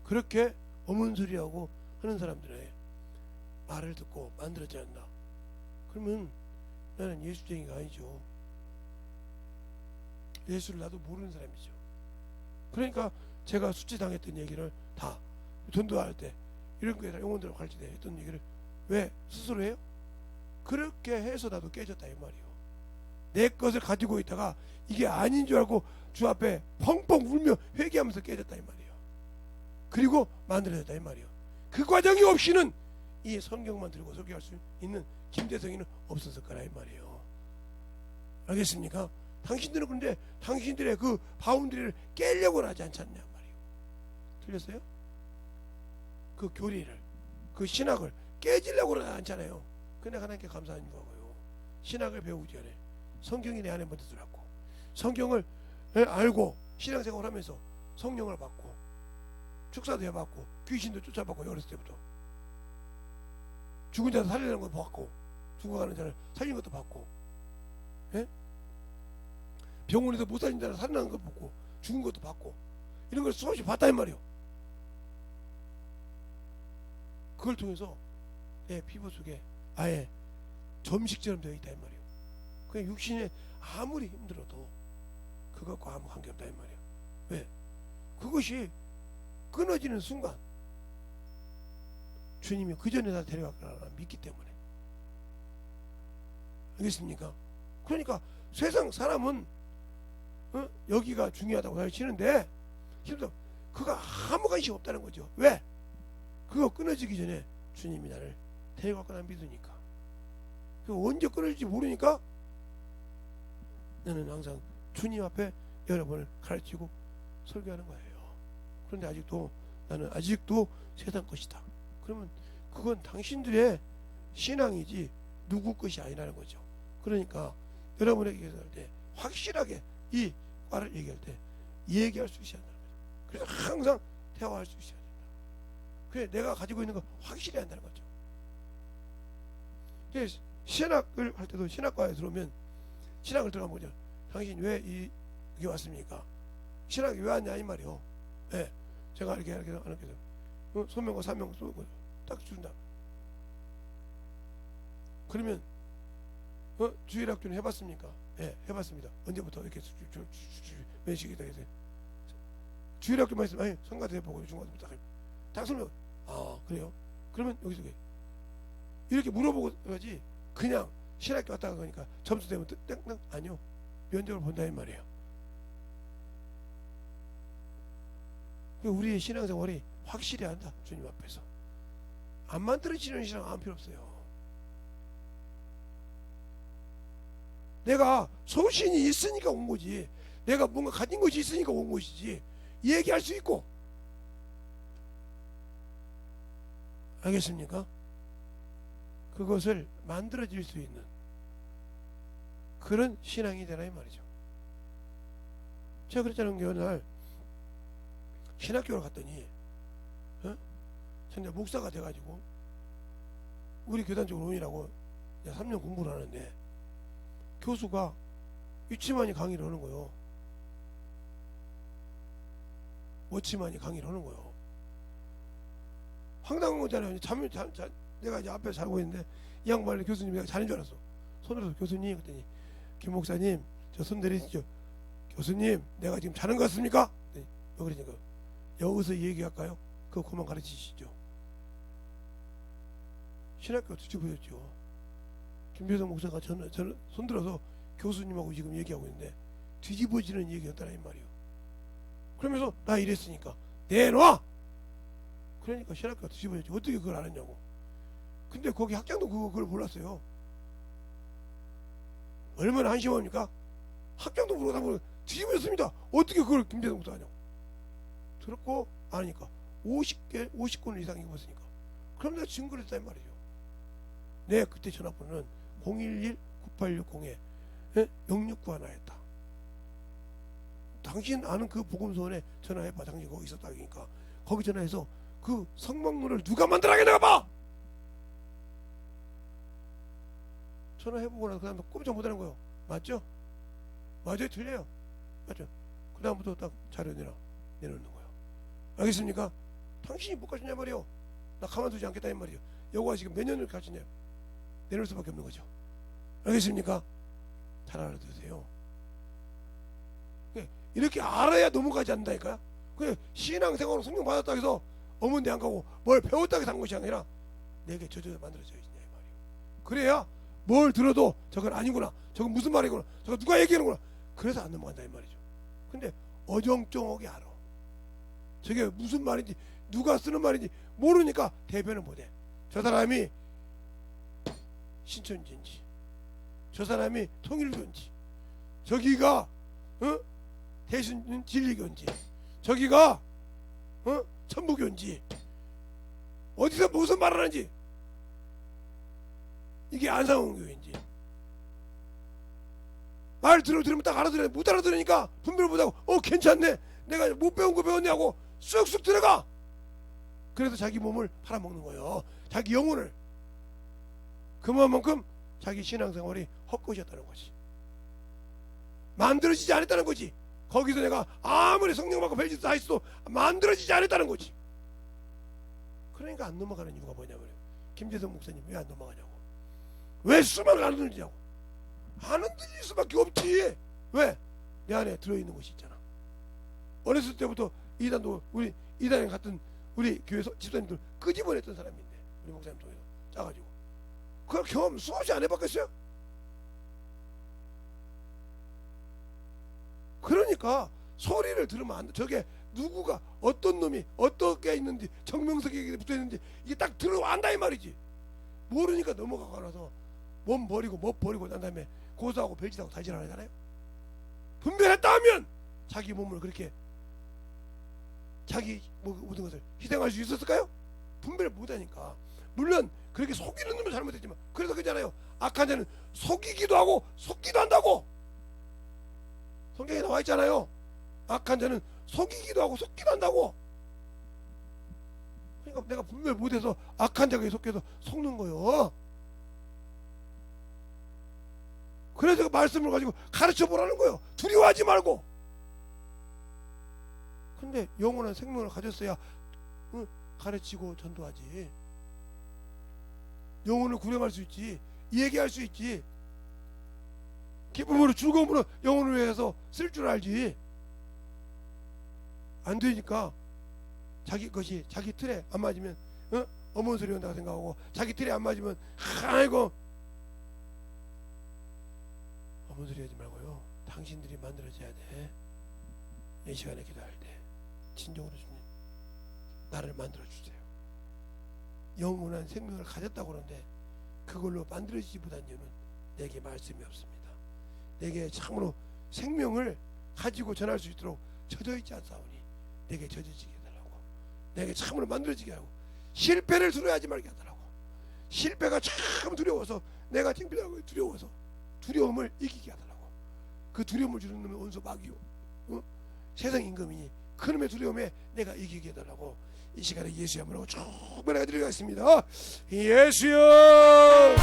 그렇게 어문소리하고 하는 사람들의 말을 듣고 만들어져야 한다. 그러면 나는 예수쟁이가 아니죠. 예수를 나도 모르는 사람이죠. 그러니까 제가 수치당했던 얘기를 다 전도할 때 이런 거에 영혼들을 가르칠 때 했던 얘기를 왜 스스로 해요? 그렇게 해서 나도 깨졌다 이 말이요. 내 것을 가지고 있다가 이게 아닌 줄 알고 주 앞에 펑펑 울며 회개하면서 깨졌다 이 말이에요. 그리고 만들어졌다 이 말이에요. 그 과정이 없이는 이 성경만 들고 설교할 수 있는 김대성이는 없었을 거라 이 말이에요. 알겠습니까? 당신들은 그런데 당신들의 그 바운드리를 깨려고는 하지 않지 않냐 말이에요. 틀렸어요? 그 교리를, 그 신학을 깨지려고는 않잖아요. 근데 하나님께 감사한 이유가 뭐예요? 신학을 배우기 전에 성경이 내 안에 먼저 들어왔고 성경을 알고 신앙생활을 하면서 성령을 받고 축사도 해봤고 귀신도 쫓아봤고 어렸을 때부터 죽은 자를 살리는 것도 봤고 죽어가는 자를 살리는 것도 봤고 예? 병원에서 못 살린 자를 살리는 것도 봤고 죽은 것도 봤고 이런 걸 수없이 봤다 이 말이에요. 그걸 통해서 내 피부 속에 아예 점식처럼 되어 있다 이 말이에요. 그냥 육신에 아무리 힘들어도 그것과 아무 관계없다 이 말이에요. 왜? 그것이 끊어지는 순간 주님이 그 전에 다 데려갈 거라 믿기 때문에. 알겠습니까? 그러니까 세상 사람은 여기가 중요하다고 가르치는데 힘들어. 그거 아무 관심 없다는 거죠. 왜? 그거 끊어지기 전에 주님이 나를 데려갈 거라 믿으니까. 그 언제 끊어질지 모르니까 나는 항상 주님 앞에 여러분을 가르치고 설교하는 거예요. 그런데 아직도 나는 아직도 세상 것이다. 그러면 그건 당신들의 신앙이지 누구 것이 아니라는 거죠. 그러니까 여러분에게 얘기할 때 확실하게 이 과를 얘기할 때 얘기할 수 있어야 한다는 거죠. 그래서 항상 대화할 수 있어야 된다. 그래 내가 가지고 있는 거 확실히 한다는 거죠. 신학을 할 때도 신학과에 들어오면 신학을 들어가면 뭐죠? 당신 왜 여기 왔습니까? 신학이 왜 왔냐 이 말이요. 네, 제가 이렇게 하는 게서 소명과 사명 딱 준다. 그러면 주일학교는 해봤습니까? 네, 해봤습니다. 언제부터 이렇게 면식이 되겠어요? 주일학교만 있으면 아니 성가도 해보고 중간부터 딱 설명. 아 그래요? 그러면 여기서 이렇게 물어보고 하지 그냥 신학교 왔다가 가니까 점수 되면 땡땡 아니요. 면접을 본다 이 말이에요. 우리의 신앙생활이 확실히 한다. 주님 앞에서 안 만들어지는 신앙 안 필요 없어요. 내가 소신이 있으니까 온 거지. 내가 뭔가 가진 것이 있으니까 온 것이지. 얘기할 수 있고. 알겠습니까? 그것을 만들어질 수 있는 그런 신앙이 되라 이 말이죠. 제가 그랬잖아요. 어느 날 신학교를 갔더니 근데 목사가 돼가지고 우리 교단 쪽으로 오느라고 3년 공부를 하는데 교수가 위치만이 강의를 하는 거예요. 워치만이 강의를 하는 거예요. 황당한 거잖아요. 내가 이제 앞에 자고 있는데 이 양반이 교수님 내가 자는 줄 알았어. 손으로 교수님 그랬더니 김 목사님 저 손 내리시죠. 교수님 내가 지금 자는 것 같습니까? 왜 그러니까 여기서 얘기할까요? 그거 그만 가르치시죠. 신학교 뒤집어졌죠. 김배성 목사가 저는 손들어서 교수님하고 지금 얘기하고 있는데 뒤집어지는 얘기였다라 이 말이에요. 그러면서 나 이랬으니까 내놔. 그러니까 신학교가 뒤집어졌지. 어떻게 그걸 알았냐고. 근데 거기 학장도 그걸 몰랐어요. 얼마나 한심합니까? 학장도 모르고 다 모르고 뒤집어졌습니다. 어떻게 그걸 김대성 목사가 하냐고. 들었고 아니까 50권 이상 입었으니까. 그럼 내가 증거를 했단 말이죠. 내 그때 전화번호는 011-9860에 069 하나였다. 당신 아는 그 복음소원에 전화해봐. 당신 거기 있었다니까. 거기 전화해서 그 성막문을 누가 만들어가게 내가 봐. 전화해보고 나서 그 다음에 꼼짝 못하는 거예요. 맞죠? 맞아요? 틀려요? 맞죠? 그 다음부터 딱 자료 내놓는 거예요. 알겠습니까? 당신이 못 가르치냐 말이에요. 나 가만두지 않겠다 이 말이에요. 여호와 지금 몇 년을 가르치냐. 내놓을 수밖에 없는 거죠. 알겠습니까? 잘 알아두세요. 이렇게 알아야 넘어가지 않는다니까요. 그냥 신앙생활로 성령 받았다고 해서 어문대 안 가고 뭘 배웠다고 해서 한 것이 아니라 내게 저절로 만들어져야 이 말이에요. 그래야 뭘 들어도 저건 아니구나, 저건 무슨 말이구나, 저건 누가 얘기하는구나, 그래서 안 넘어간다 이 말이죠. 근데 어정쩡하게 알아. 저게 무슨 말인지 누가 쓰는 말인지 모르니까 대변을 못해. 저 사람이 신천지인지 저 사람이 통일교인지 저기가 대신 진리교인지 저기가 천부교인지 어디서 무슨 말을 하는지 이게 안상홍교인지 말 들으면 딱 알아들어야 못 알아들으니까 분별을 못하고 괜찮네, 내가 못 배운 거 배웠냐고 쑥쑥 들어가. 그래서 자기 몸을 팔아먹는 거예요. 자기 영혼을. 그만큼 자기 신앙생활이 헛것이었다는 거지. 만들어지지 않았다는 거지. 거기서 내가 아무리 성령 받고 별짓 다 했어도 만들어지지 않았다는 거지. 그러니까 안 넘어가는 이유가 뭐냐면, 김재성 목사님 왜 안 넘어가냐고, 왜 수많은 안 흔들리냐고. 안 흔들릴 수밖에 없지. 왜? 내 안에 들어있는 것이 있잖아. 어렸을 때부터 이단도 우리 이단에 갔던 우리 교회 집사님들 끄집어냈던 사람인데 우리 목사님 통해서 짜가지고 그걸 경험 수없이 안 해봤겠어요? 그러니까 소리를 들으면 안 돼. 저게 누구가 어떤 놈이 어떻게 있는지 정명석에게 붙어있는지 이게 딱 들어안다 이 말이지. 모르니까 넘어가고 나서 몸 버리고 못 버리고 난 다음에 고소하고 별짓하고 다지랄 하잖아요. 분별했다 하면 자기 몸을 그렇게 자기 모든 것을 희생할 수 있었을까요? 분별을 못하니까. 물론 그렇게 속이는 놈은 잘못했지만 그래서 그러잖아요. 악한 자는 속이기도 하고 속기도 한다고. 성경에 나와 있잖아요. 악한 자는 속이기도 하고 속기도 한다고. 그러니까 내가 분별 못해서 악한 자가 속해서 속는 거예요. 그래서 그 말씀을 가지고 가르쳐 보라는 거예요. 두려워하지 말고. 근데 영원한 생명을 가졌어야 가르치고 전도하지. 영혼을 구령할 수 있지, 얘기할 수 있지, 기쁨으로 즐거움으로 영혼을 위해서 쓸 줄 알지. 안 되니까 자기 것이 자기 틀에 안 맞으면 어머니 소리 온다고 생각하고, 자기 틀에 안 맞으면 아이고 어머니 소리 하지 말고요, 당신들이 만들어져야 돼. 이 시간에 기도할 때 진정으로 주님 나를 만들어주세요. 영원한 생명을 가졌다고 그러는데 그걸로 만들어지지 못한 이유는 내게 말씀이 없습니다. 내게 참으로 생명을 가지고 전할 수 있도록 젖어있지 않사오니 내게 젖어지게 해달라고. 내게 참으로 만들어지게 하고 실패를 두려워하지 말게 하더라고. 실패가 참 두려워서 내가 창피하고 두려워서 두려움을 이기게 하더라고. 그 두려움을 주는 놈이 원수 마귀요, 세상 임금이니 그놈의 두려움에 내가 이기게 해달라고 이 시간에 예수의 이름으로 축복을 해드리겠습니다. 예수여.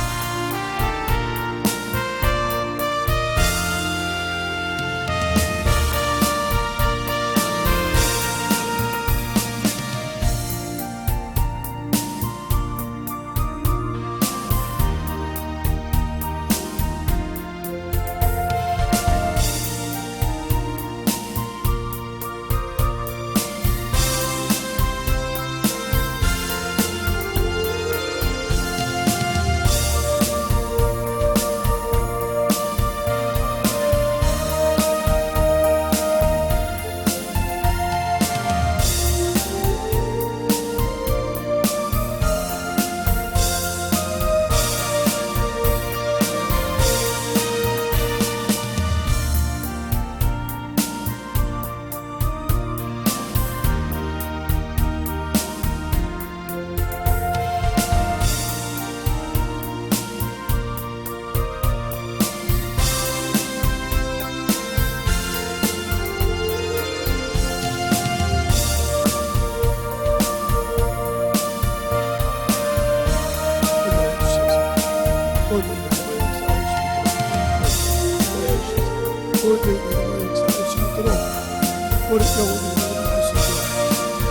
우리 영혼을 할 수 있도록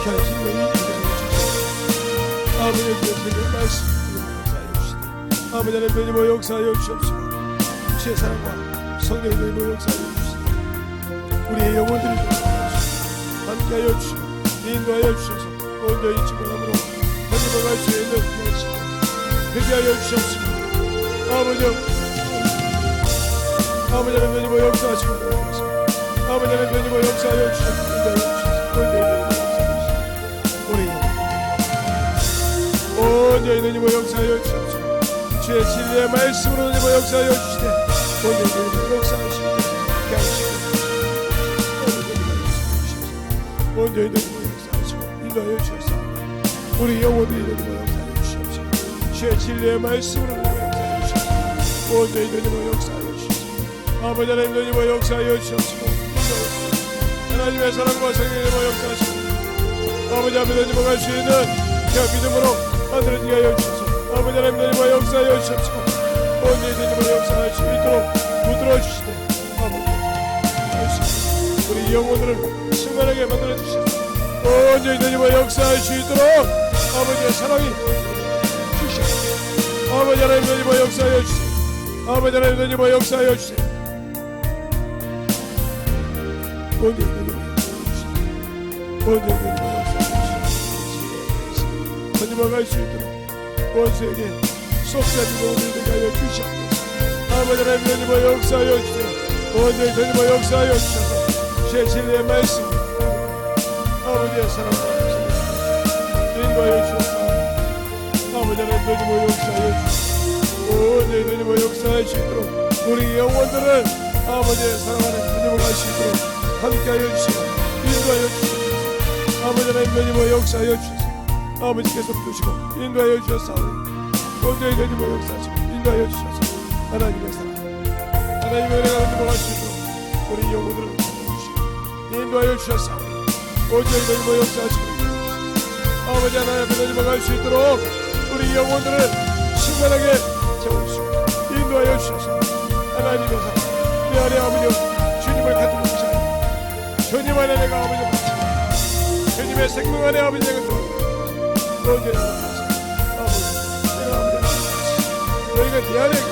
귀한 생명이 기다려 주시옵소서. 아버지의 주의 말씀 역사하여 주시옵소서. 아버지 하나님 변함없이 역사하여 주시옵소서. 주의 사랑과 성령의 역사하여 주시옵소서. 우리의 영혼들이 함께하여 주시고 인도하여 주셔서 온전히 지구함으로 하나님을 갈 수 있는 열심을 회개하여 주옵소서. 아버지 하나님 역사하시고 아버지 하나님 역사하여 주옵소서. 우리 온전히 하나님 역사하여 주옵소서. 주의 진리의 말씀으로 하나님 역사하여 주시되 온전히 역사하시고 온전히 역사하시고 인도하여 주옵소서. 우리 영혼들이 역사하여 주옵소서. 주의 진리의 말씀으로 역사하여 주옵소서. 온전히 역사하여 주옵소서. 아버지 하나님 역사하여 주옵소서. 하나님의 사랑과 성령의 역사하시고 아버지 하나님 갈 수 있는 그 믿음으로 만들어지게 하여 주옵소서. 아버지 하나님 역사하여 주옵소서. 온전히 역사할 수 있도록 붙들어 주시되 아버지 우리 영혼들을 충만하게 만들어 주셔서 온전히 역사할 수 있도록 아버지의 사랑이 주시옵소서. 아버지 하나님 역사하여 주세요. 아버지 하나님 역사하여 주세요. 온전히 역사하여 주시옵소서. 하나님과 갈 수 있도록 원수에게 속삭이고 오늘되게 하여 주시옵소서. 아버지 하나님 역사하여 주세요. 온전히 역사하여 주셔서 제 진리의 말씀 아버지의 사랑과 인도하여 주옵소서. 아버지 하나님 역사하여 주시옵소서. 온전히 역사할 수 있도록 우리 영혼들을 아버지의 사랑하는 하나님과 갈 수 있도록 함께하여 주시고 인도하여 주시옵소서. 아버지 하나님 역사하여 주셔서 아버지께서 부르시고 인도하여 주셨사오니 온전히 역사하시고 인도하여 주셔서 하나님의 사랑 하나님의 은혜가 하나님과 갈 수 있도록 우리 영혼들을 인도하여 주셨사오니 온전히 역사하시고 아버지 하나님과 갈 수 있도록 우리 영혼들을 충만하게 채워주시고 인도하여 주셔서 하나님의 사랑 내 안에 아버지 주님을 가지고 계시는 주님 안에 내가 아버지를 바치고 주님의 생명 안에 아버지 내가 온전히 아버지 내가 아버지 너희가 내 안에 계시고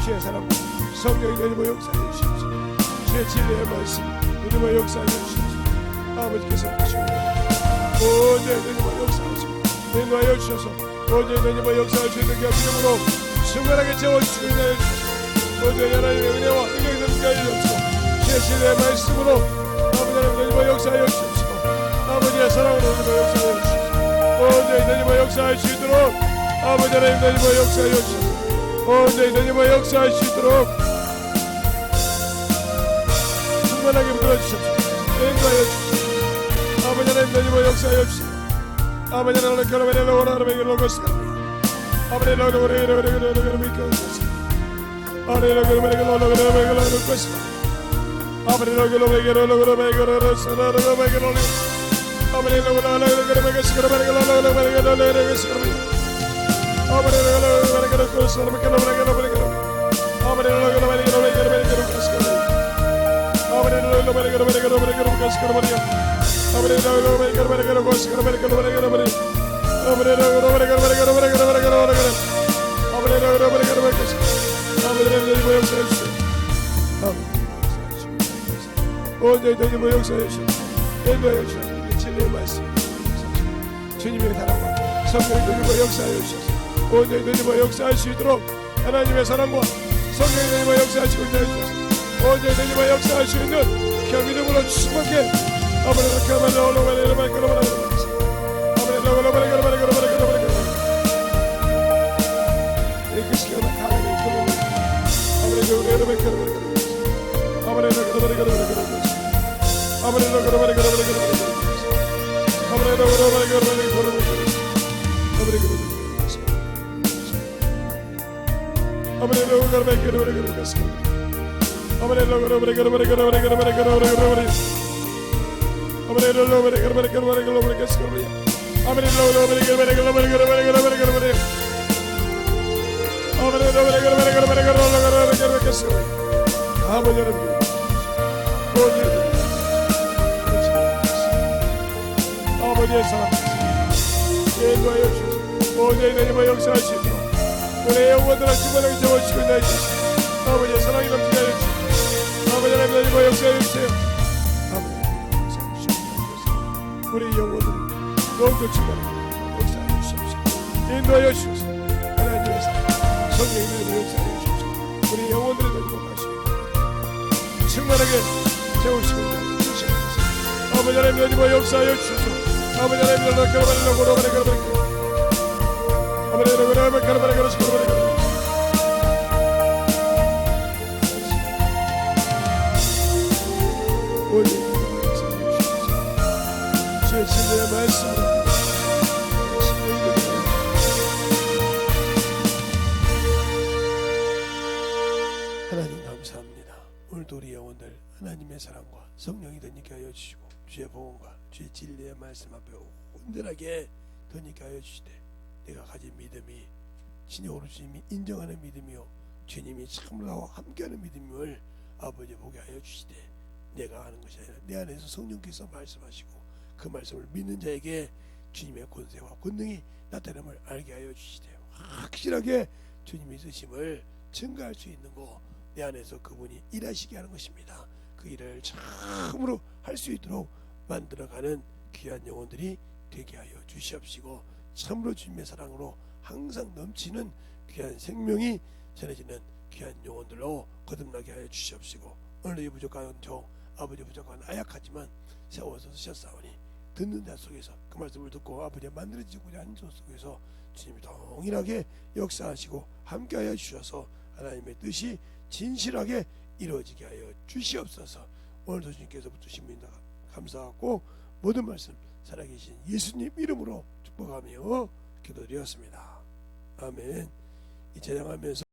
주의 사랑 성령이 너희와 역사해 주시옵소서. 주의 진리의 말씀 너희와 역사해 주시옵소서. 아버지께서 주시고 온전히 너희와 역사하시고 인도하여 주셔서 온전히 너희와 역사할 수 있는 그 믿음으로 충만하게 채워주시고 인도하여 주셔서 온전히 하나님의 은혜와 능력이 넘게 하여 주옵소서. 주의 진리의 말씀으로 아버지 하나님 너희와 역사하여 주옵소서. 아버지의 사랑으로 너희와 역사하여 주옵소서. 온전히 너희와 역사할 수 있도록 아버지 하나님 너희와 역사하여 주옵소서. 온전히 너희와 역사할 수 있도록 충만하게 불러주십시오. 인도하여 주십시오. 아버지 하나님 너희와 역사하여 주세요. 아버지 하나님 결혼을 원하는 것을 아버지 하나님 온전히 역사해 주시옵소서. 인도하여 주옵소서. 진리의 말씀 주님의 사랑과 성령의 너희와 역사하여 주옵소서. 온전히 역사할 수 있도록 하나님의 사랑과 성령의 너희와 역사하시고 인도하여 주옵소서. 온전히 너희와 역사할 수 있는 그 믿음으로 충만케 아버지의 사랑 인도하여 주옵소서. 온전히 너희와 역사할 수 있도록 우리 영혼들을 충만하게 채워주시고 인도하여 주옵소서. 아버지의 사랑이 넘치게 하여 주시옵소서. 아버지 하나님 나님과 역사해 주세요. 아버지 하나님 역사해 주시옵소서. 우리 영혼을 더욱더 충만하게 역사해 주시옵소서. 인도하여 주시옵소서. 하나님의 사랑 성령의 이름으로 역사해 주시옵소서. 우리 영혼들을 가지고 가시옵소서. 충만하게 채우시고 주시옵소서. 아버지 하나님 나님과 역사하여 주시옵소서. 아버지 하나님 나님과 가라바리로 고라바리 가라바리 아버지 하나님 가라바리 가라시 가라바리 가라바리 오늘 주의 진리의 말씀으로 하나님 감사합니다. 오늘도 우리 영혼들 하나님의 사랑과 성령이 덧입게 하여 주시고 주의 복음과 주의 진리의 말씀 앞에 온전하게 덧입게 하여 주시되 내가 가진 믿음이 진정으로 주님이 인정하는 믿음이요 주님이 참으로 나와 함께하는 믿음을 아버지 보게 하여 주시되 내가 하는 것이 아니라 내 안에서 성령께서 말씀하시고 그 말씀을 믿는 자에게 주님의 권세와 권능이 나타남을 알게 하여 주시되 확실하게 주님의 있으심을 증거할 수 있는 거 내 안에서 그분이 일하시게 하는 것입니다. 그 일을 참으로 할 수 있도록 만들어가는 귀한 영혼들이 되게 하여 주시옵시고 참으로 주님의 사랑으로 항상 넘치는 귀한 생명이 전해지는 귀한 영혼들로 거듭나게 하여 주시옵시고 오늘의 부족한 종 아버지 부족한 아약하지만 세워서 쓰셨사오니 듣는 자 속에서 그 말씀을 듣고 아버지의 만들어지고자 하는 자 속에서 주님이 동일하게 역사하시고 함께하여 주셔서 하나님의 뜻이 진실하게 이루어지게 하여 주시옵소서. 오늘도 주님께서 붙으신 분이다 감사하고 모든 말씀 살아계신 예수님 이름으로 축복하며 기도드렸습니다. 아멘. 이 찬양하면서